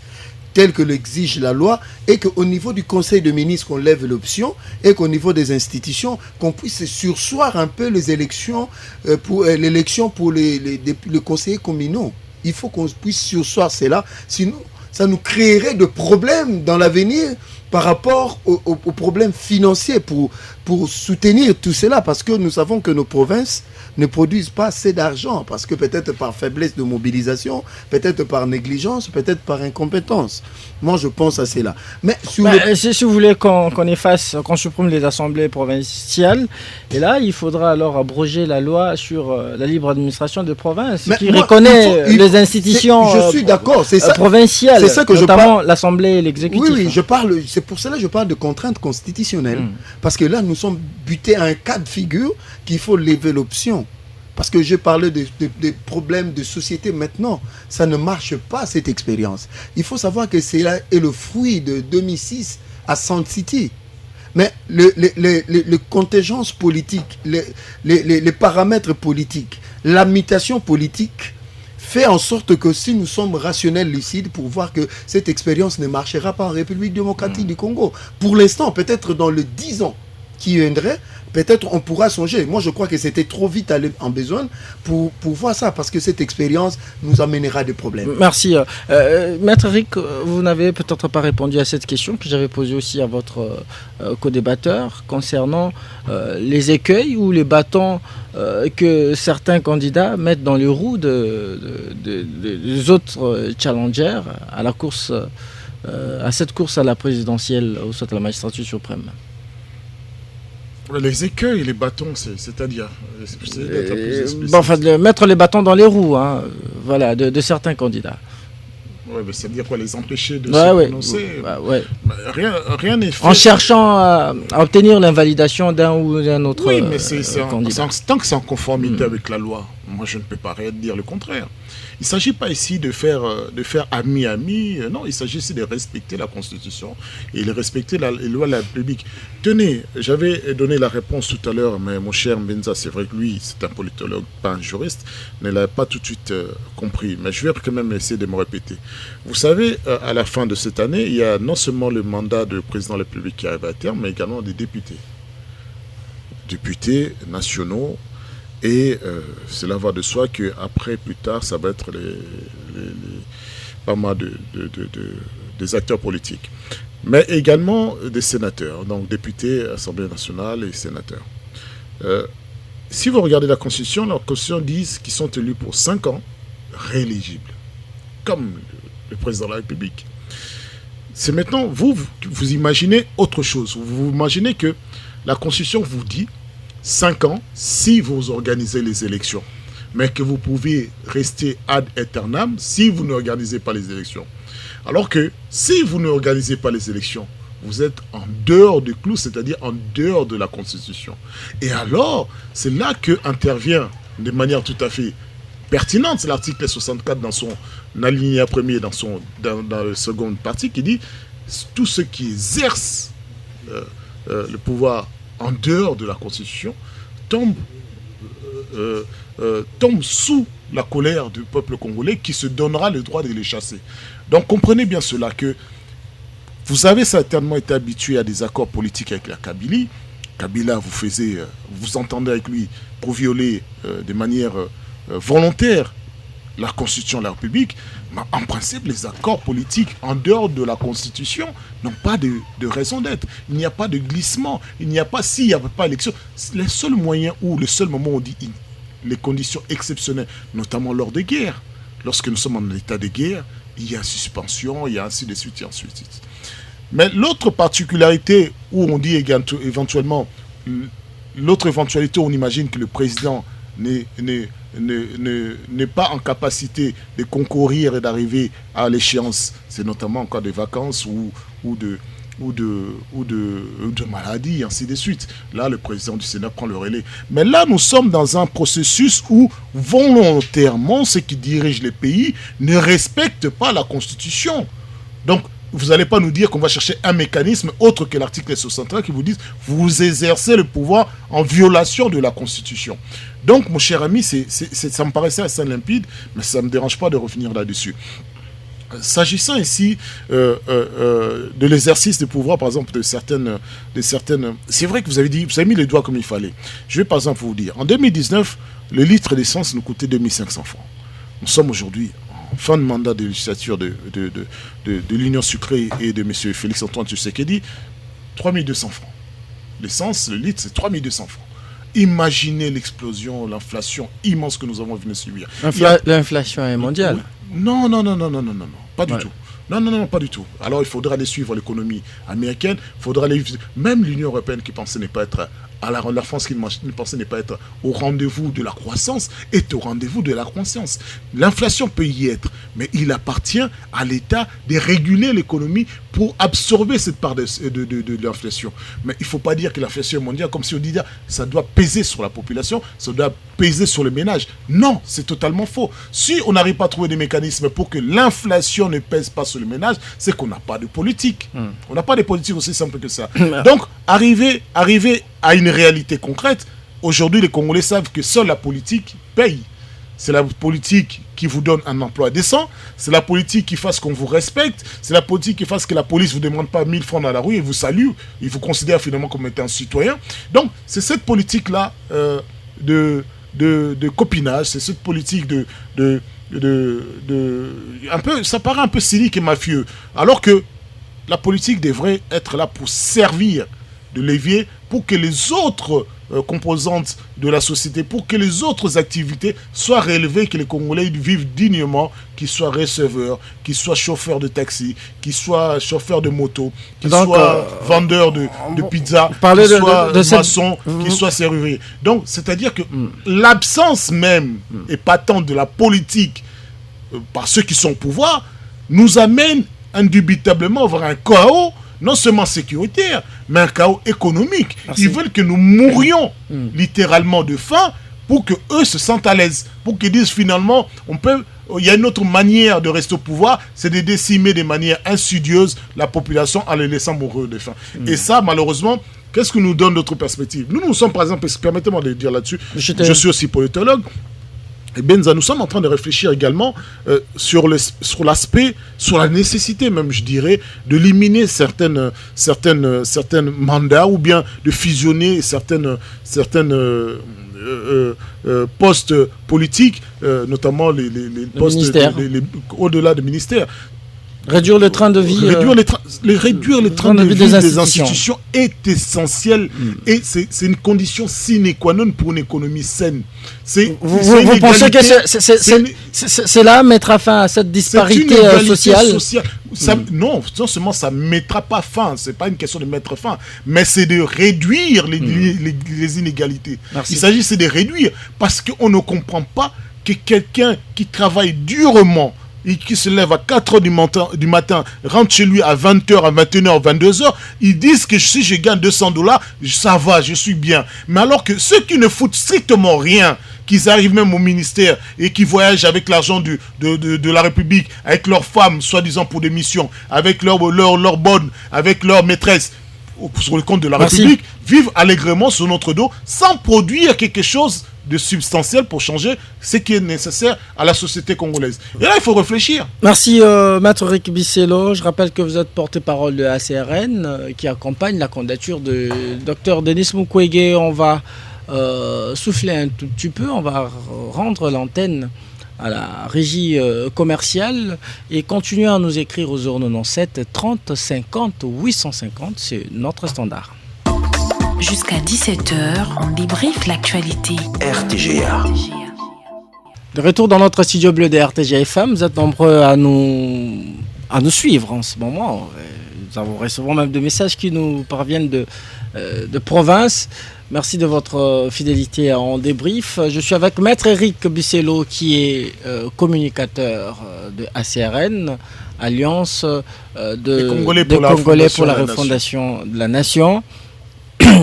tel que l'exige la loi, et qu'au niveau du Conseil de ministres, qu'on lève l'option, et qu'au niveau des institutions, qu'on puisse surseoir un peu les élections, pour les conseillers communaux. Il faut qu'on puisse surseoir cela, sinon ça nous créerait de problèmes dans l'avenir par rapport aux problèmes financiers pour soutenir tout cela, parce que nous savons que nos provinces ne produisent pas assez d'argent, parce que peut-être par faiblesse de mobilisation, peut-être par négligence, peut-être par incompétence. Moi, je pense à cela. Mais si vous voulez qu'on supprime les assemblées provinciales, et là, il faudra alors abroger la loi sur la libre administration des provinces, qui reconnaît les institutions provinciales, c'est ça que notamment l'Assemblée et l'exécutif. Oui, c'est pour cela que je parle de contraintes constitutionnelles. Parce que là, nous sommes butés à un cas de figure qu'il faut lever l'option. Parce que je parlais des problèmes de société maintenant. Ça ne marche pas, cette expérience. Il faut savoir que c'est là est le fruit de 2006 à Sand City. Mais les contingences politiques, les paramètres politiques, la mutation politique fait en sorte que si nous sommes rationnels, lucides, pour voir que cette expérience ne marchera pas en République démocratique du Congo. Pour l'instant, peut-être dans les 10 ans qui viendraient, peut-être on pourra songer. Moi, je crois que c'était trop vite en besoin pour voir ça, parce que cette expérience nous amènera des problèmes. Merci. Maître Eric, vous n'avez peut-être pas répondu à cette question que j'avais posée aussi à votre co-débatteur concernant les écueils ou les bâtons que certains candidats mettent dans les roues des autres challengers à la course, à cette course à la présidentielle ou soit à la magistrature suprême. Les écueils, les bâtons, c'est-à-dire mettre les bâtons dans les roues, voilà, de certains candidats. Ouais, mais c'est-à-dire quoi, les empêcher de se prononcer. Rien n'est fait. En cherchant à obtenir l'invalidation d'un ou d'un autre candidat. Tant que c'est en conformité avec la loi, moi je ne peux pas rien dire le contraire. Il ne s'agit pas ici de faire ami-ami, non, il s'agit ici de respecter la Constitution et de respecter les lois de la République. Tenez, j'avais donné la réponse tout à l'heure, mais mon cher Mbenza, c'est vrai que lui, c'est un politologue, pas un juriste, ne l'a pas tout de suite compris, mais je vais quand même essayer de me répéter. Vous savez, à la fin de cette année, il y a non seulement le mandat de président de la République qui arrive à terme, mais également des députés. Députés nationaux. Et cela va de soi qu'après, plus tard, ça va être pas mal des acteurs politiques. Mais également des sénateurs, donc députés, Assemblée nationale et sénateurs. Si vous regardez la Constitution dit qu'ils sont élus pour 5 ans, rééligibles, comme le président de la République. C'est maintenant, vous imaginez autre chose. Vous imaginez que la Constitution vous dit 5 ans si vous organisez les élections, mais que vous pouvez rester ad aeternam si vous n'organisez pas les élections. Alors que si vous n'organisez pas les élections, vous êtes en dehors du clou, c'est-à-dire en dehors de la Constitution. Et alors, c'est là que intervient de manière tout à fait pertinente, c'est l'article 64 dans son alinéa premier, dans la seconde partie, qui dit tout ce qui exerce le pouvoir en dehors de la Constitution, tombe sous la colère du peuple congolais qui se donnera le droit de les chasser. Donc comprenez bien cela, que vous avez certainement été habitué à des accords politiques avec la Kabylie. Kabila, vous entendez avec lui pour violer de manière volontaire la Constitution de la République, mais en principe, les accords politiques en dehors de la Constitution n'ont pas de raison d'être. Il n'y a pas de glissement. Il n'y a pas, s'il n'y avait pas élection, le seul moyen ou le seul moment où on dit les conditions exceptionnelles, notamment lors des guerres. Lorsque nous sommes en état de guerre, il y a suspension, il y a ainsi de suite, et ainsi de suite. Mais l'autre particularité où on dit éventuellement, l'autre éventualité où on imagine que le président n'est pas en capacité de concourir et d'arriver à l'échéance, c'est notamment en cas de vacances ou de maladie, ainsi de suite. Là, le président du Sénat prend le relais. Mais là, nous sommes dans un processus où, volontairement, ceux qui dirigent les pays ne respectent pas la Constitution. Donc, vous n'allez pas nous dire qu'on va chercher un mécanisme autre que l'article 63 qui vous dit vous exercez le pouvoir en violation de la Constitution. Donc, mon cher ami, ça me paraissait assez limpide, mais ça ne me dérange pas de revenir là-dessus. S'agissant ici de l'exercice de pouvoir, par exemple, de certaines... C'est vrai que vous avez mis les doigts comme il fallait. Je vais par exemple vous dire, en 2019, le litre d'essence nous coûtait 2500 francs. Nous sommes aujourd'hui en fin de mandat de législature de l'Union sucrée et de M. Félix-Antoine Tshisekedi, 3200 francs. L'essence, le litre, c'est 3200 francs. Imaginez l'explosion, l'inflation immense que nous avons vu subir. L'inflation est mondiale. Non, pas du tout. Non, pas du tout. Alors il faudra aller suivre l'économie américaine, même l'Union européenne qui pensait ne pas être la France qui pensait ne pas être au rendez-vous de la croissance est au rendez-vous de la croissance. L'inflation peut y être, mais il appartient à l'État de réguler l'économie pour absorber cette part de l'inflation. Mais il ne faut pas dire que l'inflation est mondiale comme si on disait ça doit peser sur la population, ça doit peser sur les ménages. Non, c'est totalement faux. Si on n'arrive pas à trouver des mécanismes pour que l'inflation ne pèse pas sur les ménages, c'est qu'on n'a pas de politique. On n'a pas de politique aussi simple que ça. Donc, arriver à une réalité concrète, aujourd'hui les Congolais savent que seule la politique paye. C'est la politique qui vous donne un emploi décent, c'est la politique qui fasse qu'on vous respecte, c'est la politique qui fasse que la police ne vous demande pas 1000 francs dans la rue et vous salue, il vous considère finalement comme étant un citoyen. Donc c'est cette politique-là de copinage, c'est cette politique un peu, ça paraît un peu cynique et mafieux, alors que la politique devrait être là pour servir de levier pour que les autres composantes de la société, pour que les autres activités soient relevées, que les Congolais vivent dignement, qu'ils soient receveurs, qu'ils soient chauffeurs de taxi, qu'ils soient chauffeurs de moto, qu'ils soient vendeurs de pizza, qu'ils soient maçons, qu'ils soient serruriers. Donc, c'est-à-dire que l'absence même épatante de la politique par ceux qui sont au pouvoir nous amène indubitablement vers un chaos non seulement sécuritaire, mais un chaos économique. Merci. Ils veulent que nous mourions littéralement de faim pour qu'eux se sentent à l'aise, pour qu'ils disent finalement, il y a une autre manière de rester au pouvoir, c'est de décimer de manière insidieuse la population en les laissant mourir de faim. Et ça, malheureusement, qu'est-ce que nous donne notre perspective? Nous sommes par exemple, permettez-moi de dire là-dessus, je suis aussi politologue, et Benza, nous sommes en train de réfléchir également sur l'aspect, sur la nécessité même, je dirais, d'éliminer certaines mandats ou bien de fusionner certaines postes politiques, notamment les postes au-delà des ministères. Réduire le train de vie. Réduire le train de vie des institutions est essentiel et c'est une condition sine qua non pour une économie saine. Vous pensez que c'est là mettre fin à cette disparité sociale. Non seulement ça ne mettra pas fin, c'est pas une question de mettre fin, mais c'est de réduire les inégalités. Merci. Il s'agit de réduire parce qu'on ne comprend pas que quelqu'un qui travaille durement et qui se lève à 4h du matin, rentre chez lui à 20h, à 21h, 22h, ils disent que si je gagne $200, ça va, je suis bien. Mais alors que ceux qui ne foutent strictement rien, qu'ils arrivent même au ministère et qui voyagent avec l'argent de la République, avec leurs femmes, soi-disant pour des missions, avec leur bonne, avec leur maîtresse, sur le compte de la République, vivent allègrement sur notre dos, sans produire quelque chose de substantiel pour changer ce qui est nécessaire à la société congolaise. Et là, il faut réfléchir. Merci, Maître Rick Bisselo. Je rappelle que vous êtes porte-parole de ACRN qui accompagne la candidature de Dr Denis Mukwege. On va souffler un tout petit peu, on va rendre l'antenne à la régie commerciale et continuez à nous écrire au 097 30 50 850, c'est notre standard. Jusqu'à 17h, on débriefe l'actualité. RTGA. De retour dans notre studio bleu de RTGA FM, vous êtes nombreux à nous suivre en ce moment. Nous recevons même des messages qui nous parviennent de province. Merci de votre fidélité en débrief. Je suis avec Maître Eric Bissello qui est communicateur de ACRN, Alliance des Congolais pour la refondation de la nation.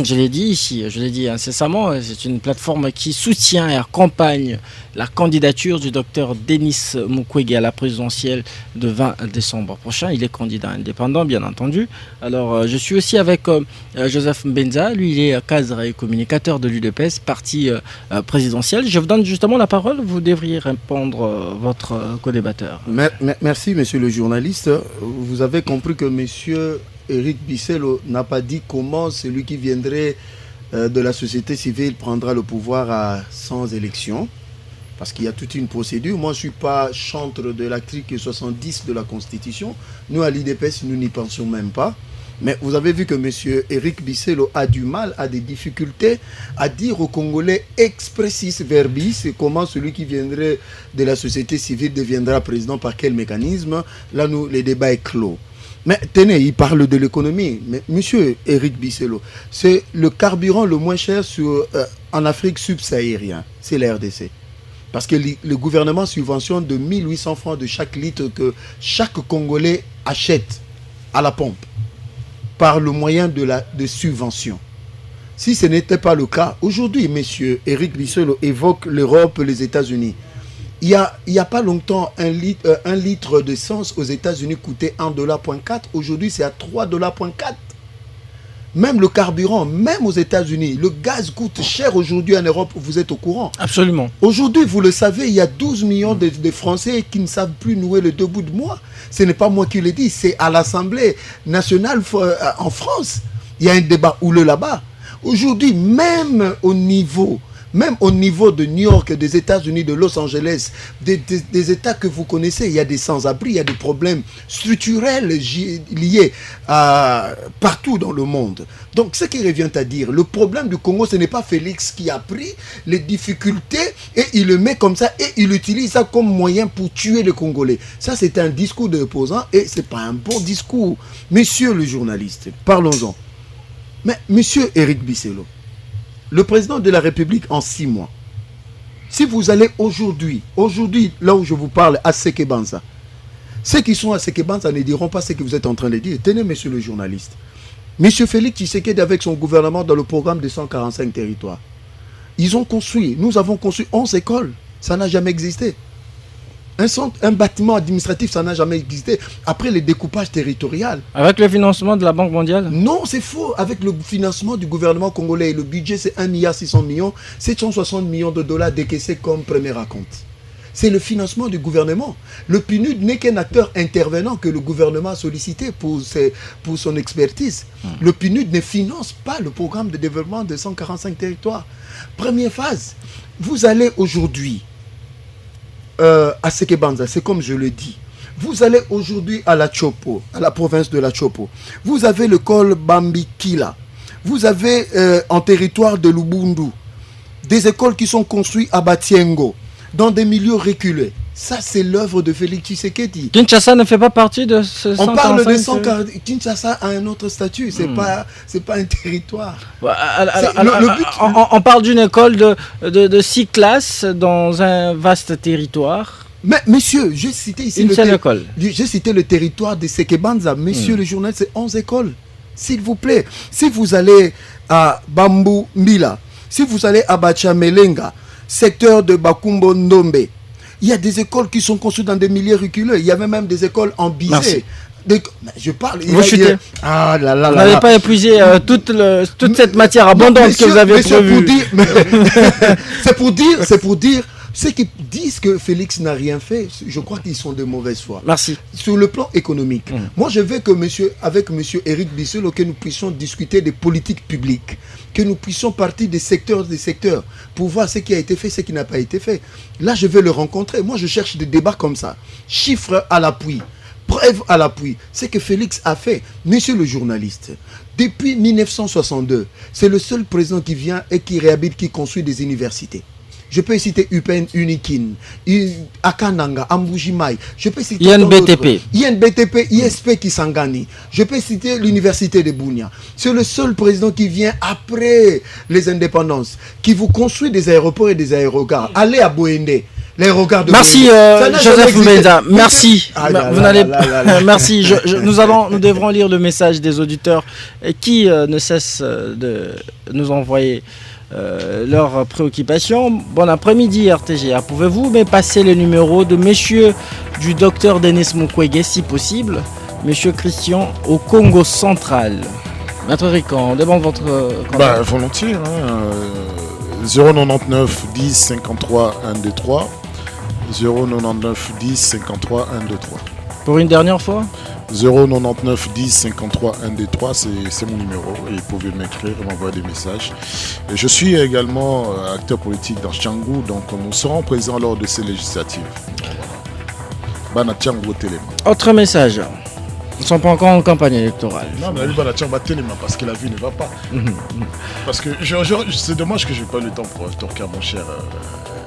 Je l'ai dit ici, je l'ai dit incessamment, c'est une plateforme qui soutient et accompagne la candidature du docteur Denis Mukwege à la présidentielle de 20 décembre prochain. Il est candidat indépendant, bien entendu. Alors, je suis aussi avec Joseph Mbenza. Lui, il est cadre et communicateur de l'UDPS, parti présidentiel. Je vous donne justement la parole. Vous devriez répondre votre co-débatteur. Merci, monsieur le journaliste. Vous avez compris que monsieur Eric Bissello n'a pas dit comment celui qui viendrait de la société civile prendra le pouvoir sans élection, parce qu'il y a toute une procédure. Moi, je ne suis pas chantre de l'article 70 de la Constitution. Nous, à l'IDPS, nous n'y pensons même pas. Mais vous avez vu que M. Eric Bissello a du mal, a des difficultés à dire aux Congolais expressis verbis comment celui qui viendrait de la société civile deviendra président, par quel mécanisme. Là, le débat est clos. Mais tenez, il parle de l'économie. Mais monsieur Eric Bissello, c'est le carburant le moins cher en Afrique subsaharienne, c'est la RDC. Parce que le gouvernement subventionne de 1800 francs de chaque litre que chaque Congolais achète à la pompe par le moyen de subvention. Si ce n'était pas le cas, aujourd'hui, monsieur Eric Bissello évoque l'Europe, les États-Unis. Il y a pas longtemps, un litre d'essence aux États-Unis coûtait $1.4. Aujourd'hui, c'est à $3.4. Même le carburant, même aux États-Unis, le gaz coûte cher aujourd'hui en Europe, vous êtes au courant. Absolument. Aujourd'hui, vous le savez, il y a 12 millions de Français qui ne savent plus nouer le deux bouts de moi. Ce n'est pas moi qui le dis, c'est à l'Assemblée nationale en France. Il y a un débat houleux là-bas. Aujourd'hui, même au niveau de New York, des États-Unis, de Los Angeles, des États que vous connaissez, il y a des sans-abri, il y a des problèmes structurels liés partout dans le monde. Donc, ce qui revient à dire, le problème du Congo, ce n'est pas Félix qui a pris les difficultés et il le met comme ça et il utilise ça comme moyen pour tuer les Congolais. Ça, c'est un discours de opposant et ce n'est pas un bon discours. Monsieur le journaliste, parlons-en. Mais, monsieur Eric Bissello, le président de la République en 6 mois, si vous allez aujourd'hui, là où je vous parle, à Sekebanza, ceux qui sont à Sekebanza ne diront pas ce que vous êtes en train de dire. Tenez, monsieur le journaliste. Monsieur Félix Tshisekedi avec son gouvernement dans le programme de 145 territoires. Nous avons construit 11 écoles. Ça n'a jamais existé. Un bâtiment administratif, ça n'a jamais existé. Après le découpage territorial. Avec le financement de la Banque mondiale? Non, c'est faux. Avec le financement du gouvernement congolais, le budget c'est 1,6 milliard, 760 millions de dollars décaissés comme premier raconte. C'est le financement du gouvernement. Le PNUD n'est qu'un acteur intervenant que le gouvernement a sollicité pour son expertise. Le PNUD ne finance pas le programme de développement de 145 territoires. Première phase, vous allez aujourd'hui à Sekebanza, c'est comme je le dis. Vous allez aujourd'hui à la Chopo, à la province de la Chopo. Vous avez l'école Bambikila. Vous avez en territoire de Lubundu des écoles qui sont construites à Batiengo, dans des milieux reculés. Ça, c'est l'œuvre de Félix Tshisekedi. Kinshasa ne fait pas partie de ce 145. On parle de 140. Kinshasa a un autre statut. C'est pas un territoire. On parle d'une école de 6 classes dans un vaste territoire. Mais monsieur, j'ai cité ici j'ai cité le territoire de Sekebanza. Monsieur le journaliste, c'est 11 écoles. S'il vous plaît. Si vous allez à Bambu Mbila, si vous allez à Bachamelenga, secteur de Bakumbo Ndombe, il y a des écoles qui sont construites dans des milieux reculés. Il y avait même des écoles en bisée. Je parle. Vous chutez. Vous n'avez pas épuisé toute cette matière abondante que vous avez prévue. C'est pour dire Ceux qui disent que Félix n'a rien fait, je crois qu'ils sont de mauvaise foi. Merci. Sur le plan économique, moi je veux que avec monsieur Éric Bissolo, que nous puissions discuter des politiques publiques, que nous puissions partir des secteurs pour voir ce qui a été fait, ce qui n'a pas été fait. Là, je vais le rencontrer. Moi, je cherche des débats comme ça. Chiffres à l'appui. Preuve à l'appui, c'est que Félix a fait. Monsieur le journaliste, depuis 1962, c'est le seul président qui vient et qui réhabilite, qui construit des universités. Je peux citer UPN Unikin, Akananga, Ambujimai. Je peux citer INBTP, ISP Kisangani. Je peux citer l'université de Bunia. C'est le seul président qui vient après les indépendances, qui vous construit des aéroports et des aérogares. Allez à Boende. Merci Joseph Mbeza, merci. Merci. Nous devrons lire le message des auditeurs qui ne cessent de nous envoyer leurs préoccupations. Bon après-midi RTGA. Pouvez-vous me passer le numéro de monsieur du docteur Denis Mukwege si possible, monsieur Christian au Congo central. Maître Rican, on demande votre candidat. Volontiers. 099 10 53 123. 099 10 53 123. Pour une dernière fois 099 10 53 123, c'est mon numéro et vous pouvez m'écrire et m'envoyer des messages. Et je suis également acteur politique dans Tchangou, donc nous serons présents lors de ces législatives. Voilà. Autre message. Nous ne sommes pas encore en campagne électorale. Non, mais parce que la vie ne va pas. Parce que c'est dommage que je n'ai pas le temps pour Torka, mon cher.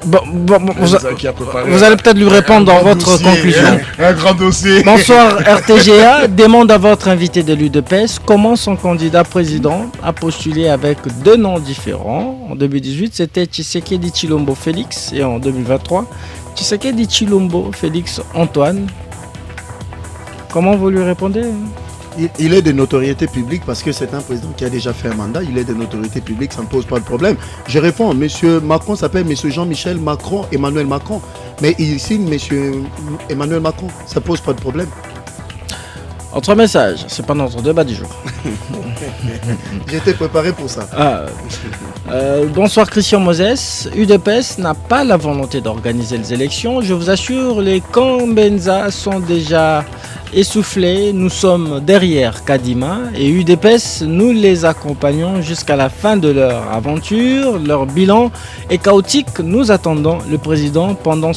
Vous allez peut-être lui répondre dans votre conclusion. Un grand dossier. Bonsoir RTGA, demande à votre invité de l'UDPS comment son candidat président a postulé avec deux noms différents. En 2018, c'était Tshisekedi Tshilombo Félix et en 2023, Tshisekedi Tshilombo Félix Antoine. Comment vous lui répondez ? Il est de notoriété publique parce que c'est un président qui a déjà fait un mandat. Il est de notoriété publique, ça ne pose pas de problème. Je réponds, monsieur Macron s'appelle monsieur Jean-Michel Macron, Emmanuel Macron. Mais il signe monsieur Emmanuel Macron, ça ne pose pas de problème. Autre message, c'est pas notre débat du jour. J'étais préparé pour ça. Bonsoir Christian Moses. UDPS n'a pas la volonté d'organiser les élections. Je vous assure, les Kambenza sont déjà essoufflés. Nous sommes derrière Kadima et UDPS, nous les accompagnons jusqu'à la fin de leur aventure. Leur bilan est chaotique. Nous attendons le président pendant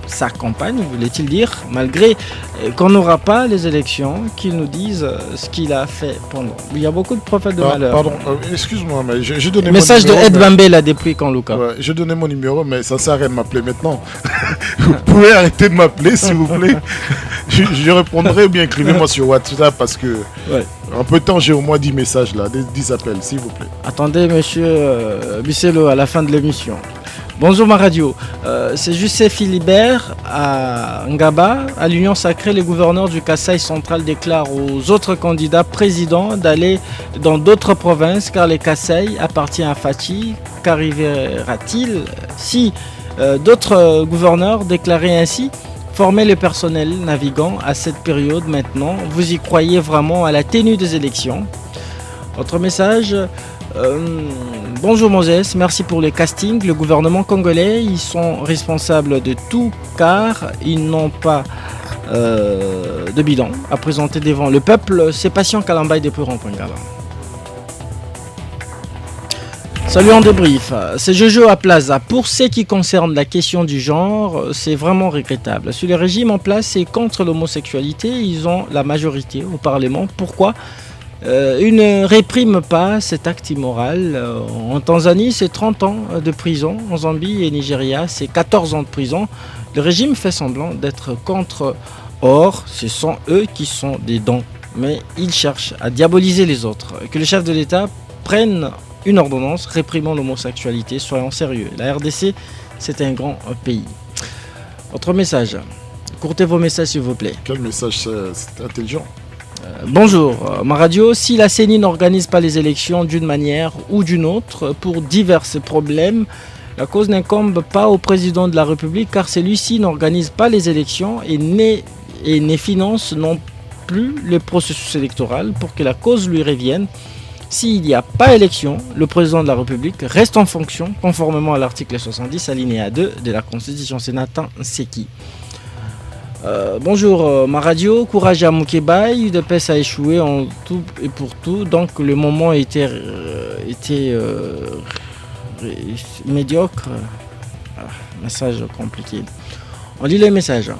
sa campagne, voulait-il dire, malgré qu'on n'aura pas les élections, qu'il nous dise ce qu'il a fait pendant. Il y a beaucoup de prophètes de malheur. Pardon, excuse-moi, mais j'ai donné message mon numéro. De Ed Bambé l'a depuis quand, Lucas. Ouais, j'ai donné mon numéro, mais ça sert à rien de m'appeler maintenant. Vous pouvez arrêter de m'appeler, s'il vous plaît. Je répondrai ou bien écrivez-moi sur WhatsApp parce que en peu de temps, j'ai au moins 10 messages là, 10 appels, s'il vous plaît. Attendez, monsieur Bisselo, à la fin de l'émission. Bonjour ma radio, c'est Jusce Philibert à Ngaba, à l'Union Sacrée, les gouverneurs du Kasaï central déclarent aux autres candidats présidents d'aller dans d'autres provinces car les Kasaï appartiennent à Fati. Qu'arrivera-t-il si d'autres gouverneurs déclaraient ainsi former le personnel navigant à cette période maintenant? Vous y croyez vraiment à la tenue des élections? Autre message. Bonjour Moses, merci pour les castings. Le gouvernement congolais, ils sont responsables de tout car ils n'ont pas de bilan à présenter devant le peuple. C'est Patient Kalambay depuis Rond-Point-Gala. Salut en débrief, c'est Jojo à Plaza. Pour ce qui concerne la question du genre, c'est vraiment regrettable. Sur les régimes en place et contre l'homosexualité, ils ont la majorité au Parlement. Pourquoi ils ne répriment pas cet acte immoral? En Tanzanie, c'est 30 ans de prison. En Zambie et Nigeria, c'est 14 ans de prison. Le régime fait semblant d'être contre. Or, ce sont eux qui sont des dons. Mais ils cherchent à diaboliser les autres. Que le chef de l'État prenne une ordonnance réprimant l'homosexualité. Soyons sérieux. La RDC, c'est un grand pays. Autre message. Courtez vos messages, s'il vous plaît. Quel message? C'est intelligent. Bonjour, ma radio. Si la CENI n'organise pas les élections d'une manière ou d'une autre pour divers problèmes, la cause n'incombe pas au président de la République car celui-ci n'organise pas les élections et ne finance non plus le processus électoral pour que la cause lui revienne. S'il n'y a pas élection, le président de la République reste en fonction, conformément à l'article 70, alinéa 2 de la Constitution. C'est Nathan Seki. Bonjour ma radio, courage à Moukébaï, UDPS a échoué en tout et pour tout, donc le moment était médiocre. Message compliqué. On lit les messages.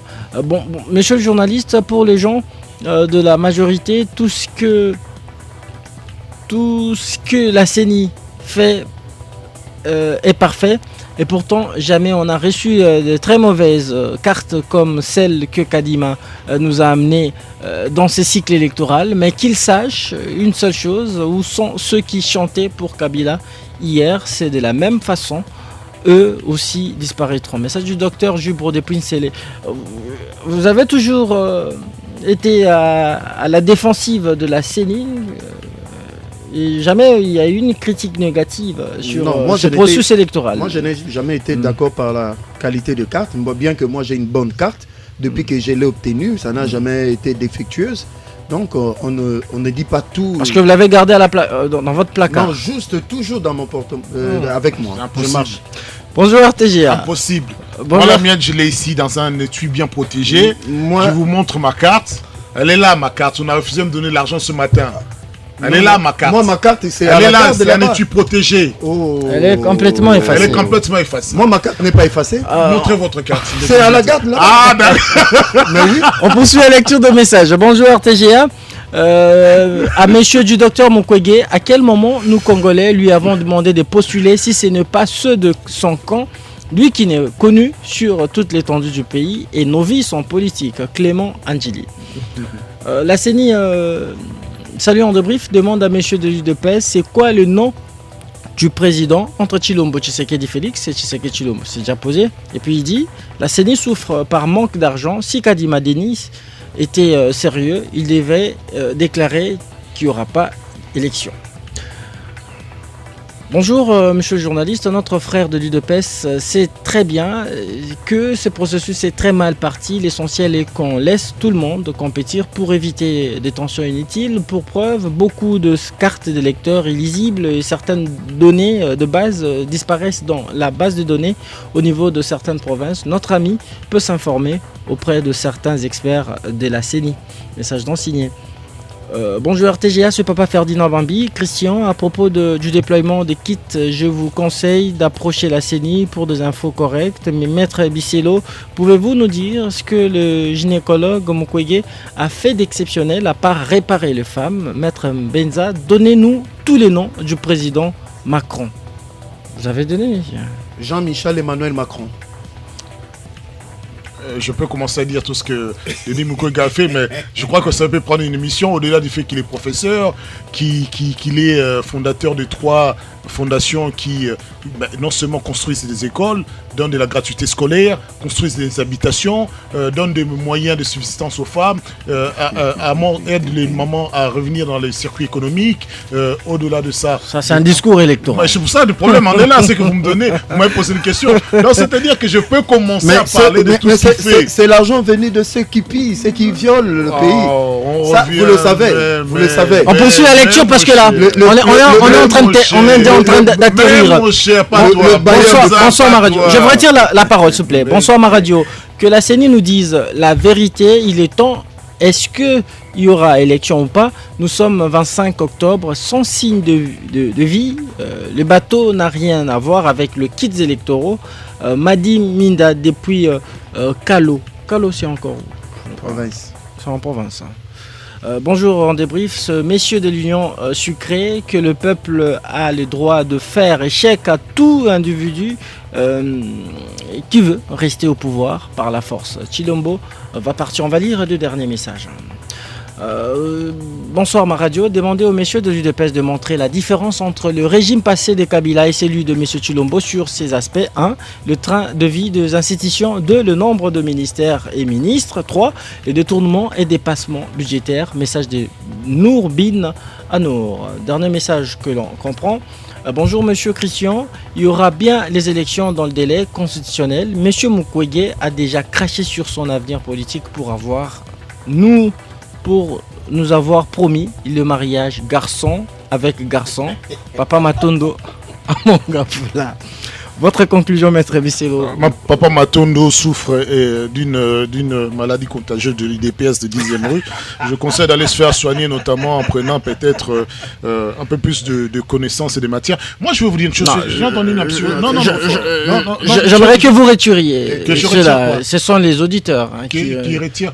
Bon, monsieur le journaliste, pour les gens de la majorité, tout ce que la CENI fait est parfait. Et pourtant, jamais on a reçu de très mauvaises cartes comme celle que Kadima nous a amenées dans ce cycle électoral. Mais qu'ils sachent une seule chose, où sont ceux qui chantaient pour Kabila hier, c'est de la même façon. Eux aussi disparaîtront. Message du docteur Jubre de Pincele. Vous avez toujours été à la défensive de la CENI. Et jamais il y a eu une critique négative sur ce processus électoral. Moi, je n'ai jamais été d'accord par la qualité de carte. Bien que moi, j'ai une bonne carte. Depuis que je l'ai obtenue, ça n'a jamais été défectueuse. Donc, on ne dit pas tout. Parce que vous l'avez gardé à dans votre placard. Non, juste toujours dans mon portefeuille, avec moi. Je marche. Bonjour RTGA. Impossible. Bonjour. Moi, la mienne, je l'ai ici dans un étui bien protégé. Moi... Je vous montre ma carte. Elle est là, ma carte. On a refusé de me donner l'argent ce matin. Elle est là, ma carte. Moi, ma carte, c'est elle est là, c'est un étui protégé. Elle est complètement effacée. Elle est complètement effacée. Moi, ma carte n'est pas effacée. Montrez votre carte. C'est à la garde, là. Ah, d'accord. Mais oui. On poursuit la lecture de messages. Bonjour RTGA. À monsieur du docteur Mukwege, à quel moment nous Congolais lui avons demandé de postuler si ce n'est pas ceux de son camp, lui qui n'est connu sur toute l'étendue du pays et nos vies sont politiques. Clément Angeli. La CENI, salut en débrief, demande à monsieur de l'UDPS, c'est quoi le nom du président entre Chilombo Tshisekedi Félix et Tshisekedi Chilombo? C'est déjà posé. Et puis il dit, la CENI souffre par manque d'argent. Si Kadima Denis était sérieux, il devait déclarer qu'il n'y aura pas élection. Bonjour monsieur le journaliste, notre frère de l'UDPS sait très bien que ce processus est très mal parti. L'essentiel est qu'on laisse tout le monde compétir pour éviter des tensions inutiles. Pour preuve, beaucoup de cartes d'électeurs illisibles et certaines données de base disparaissent dans la base de données au niveau de certaines provinces. Notre ami peut s'informer auprès de certains experts de la CENI. Message non signé. Bonjour RTGA, c'est Papa Ferdinand Bambi. Christian, à propos du déploiement des kits, je vous conseille d'approcher la CENI pour des infos correctes. Mais Maître Bicello, pouvez-vous nous dire ce que le gynécologue Mukwege a fait d'exceptionnel à part réparer les femmes? Maître Benza, donnez-nous tous les noms du président Macron. Vous avez donné Jean-Michel Emmanuel Macron. Je peux commencer à dire tout ce que Denis Mukwege a fait, mais je crois que ça peut prendre une émission au-delà du fait qu'il est professeur, qu'il est fondateur de 3 fondations qui non seulement construisent des écoles, donnent de la gratuité scolaire, construisent des habitations, donnent des moyens de subsistance aux femmes, aident les mamans à revenir dans les circuits économiques. Au-delà de ça... Ça, c'est un discours électoral. C'est pour ça, le problème en est là, c'est que vous me donnez, vous m'avez posé une question. Donc, c'est-à-dire que je peux commencer à parler de tout ce qu'il fait. C'est l'argent venu de ceux qui pillent, ceux qui violent le pays. Ça, vous le savez. Vous le savez. On poursuit la lecture parce que là, on est en train d'atterrir. Bonsoir ma radio. Je retire la parole, s'il vous plaît. Bonsoir ma radio. Que la CENI nous dise la vérité, il est temps. Est-ce qu'il y aura élection ou pas? Nous sommes 25 octobre, sans signe de vie. Le bateau n'a rien à voir avec le kit électoraux. Madi Minda depuis Calo. Calo, c'est encore où? Province. C'est en province. Bonjour en débrief, messieurs de l'Union sucrée, que le peuple a le droit de faire échec à tout individu qui veut rester au pouvoir par la force. Chilombo va partir, on va lire 2 derniers messages. Bonsoir ma radio, demandez aux messieurs de l'UDPS de montrer la différence entre le régime passé de Kabila et celui de M. Chilombo sur ces aspects. 1. Le train de vie des institutions. 2. Le nombre de ministères et ministres. 3. Les détournements et dépassements budgétaires. Message de Nourbin Anour. Dernier message que l'on comprend. Bonjour Monsieur Christian, il y aura bien les élections dans le délai constitutionnel. Monsieur Mukwege a déjà craché sur son avenir politique pour nous avoir promis le mariage garçon avec garçon. Papa Matondo, Amongafula. Votre conclusion, maître Bisselo? Papa Matondo souffre d'une maladie contagieuse de l'IDPS de 10e rue. Je conseille d'aller se faire soigner, notamment en prenant peut-être un peu plus de connaissances et de matières. Moi, je vais vous dire une chose. J'ai entendu une absurde. Non, j'aimerais que vous retiriez que je cela. retire Ce sont les auditeurs qui retire.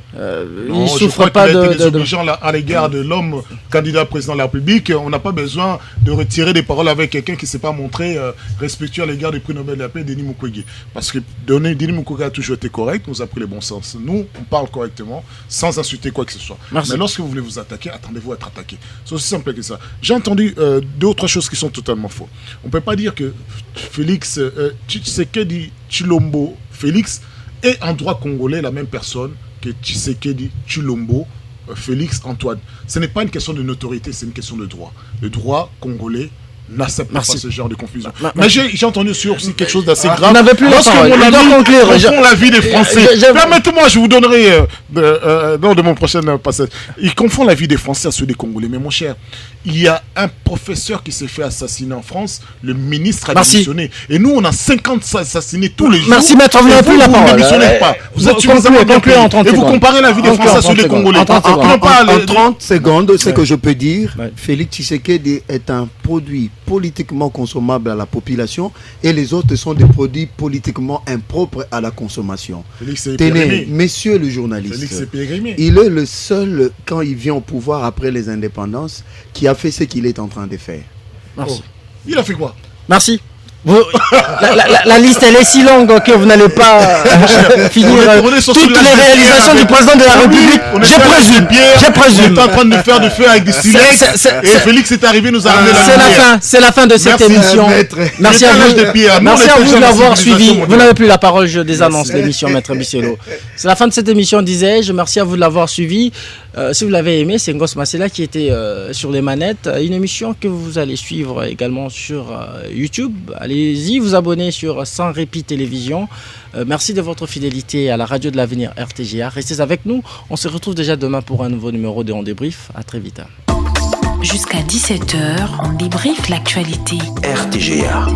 Ils ne souffrent pas de désobligeant à l'égard de l'homme candidat président de la République. On n'a pas besoin de retirer des paroles avec quelqu'un qui ne s'est pas montré respectueux à l'égard du prix Nobel de la paix, Denis Mukwege. Parce que Denis Mukwege a toujours été correct, nous a pris le bon sens. Nous, on parle correctement, sans insulter quoi que ce soit. Merci. Mais lorsque vous voulez vous attaquer, attendez-vous à être attaqué. C'est aussi simple que ça. J'ai entendu deux ou trois choses qui sont totalement fausses. On ne peut pas dire que Félix Tshisekedi Tshilombo Félix est en droit congolais la même personne que Tshisekedi Tshilombo Félix Antoine. Ce n'est pas une question de notoriété, c'est une question de droit. Le droit congolais n'accepte pas ce genre de confusion. Mais j'ai entendu sur aussi quelque chose d'assez grave. Vous n'avez plus lorsque parole. mon ami confond la vie des Français. Permettez-moi, je vous donnerai lors de mon prochain passage. Il confond la vie des Français à ceux des Congolais. Mais mon cher, il y a un professeur qui s'est fait assassiner en France. Le ministre a démissionné. Et nous, on a 50 assassinés tous les jours. Merci, maître, vous n'avez plus la parole. Vous ne démissionnez pas. Vous êtes suffisamment bien payé. Et vous comparez la vie des Français à ceux des Congolais. En 30 secondes, ce que je peux dire, Félix Tshisekedi est un produit politiquement consommable à la population et les autres sont des produits politiquement impropres à la consommation. Tenez, messieurs le journaliste, il est le seul, quand il vient au pouvoir après les indépendances, qui a fait ce qu'il est en train de faire. Merci. Il a fait quoi? Merci. La liste elle est si longue que vous n'allez pas finir toutes les réalisations du président de la République. Je présume. On est en train de faire du feu avec des silex et Félix est arrivé, nous a amené c'est la fin de cette émission. Merci à vous de l'avoir suivi. Vous n'avez plus la parole, je désannonce l'émission, maître Bisselo. C'est la fin de cette émission, disais-je. Merci à vous de l'avoir suivi. Si vous l'avez aimé, c'est Ngos Masela qui était sur les manettes. Une émission que vous allez suivre également sur YouTube. Allez-y, vous abonner sur Sans Répit Télévision. Merci de votre fidélité à la radio de l'avenir RTGA. Restez avec nous. On se retrouve déjà demain pour un nouveau numéro de On Débrief. À très vite. Jusqu'à 17h, on débriefe l'actualité. RTGA.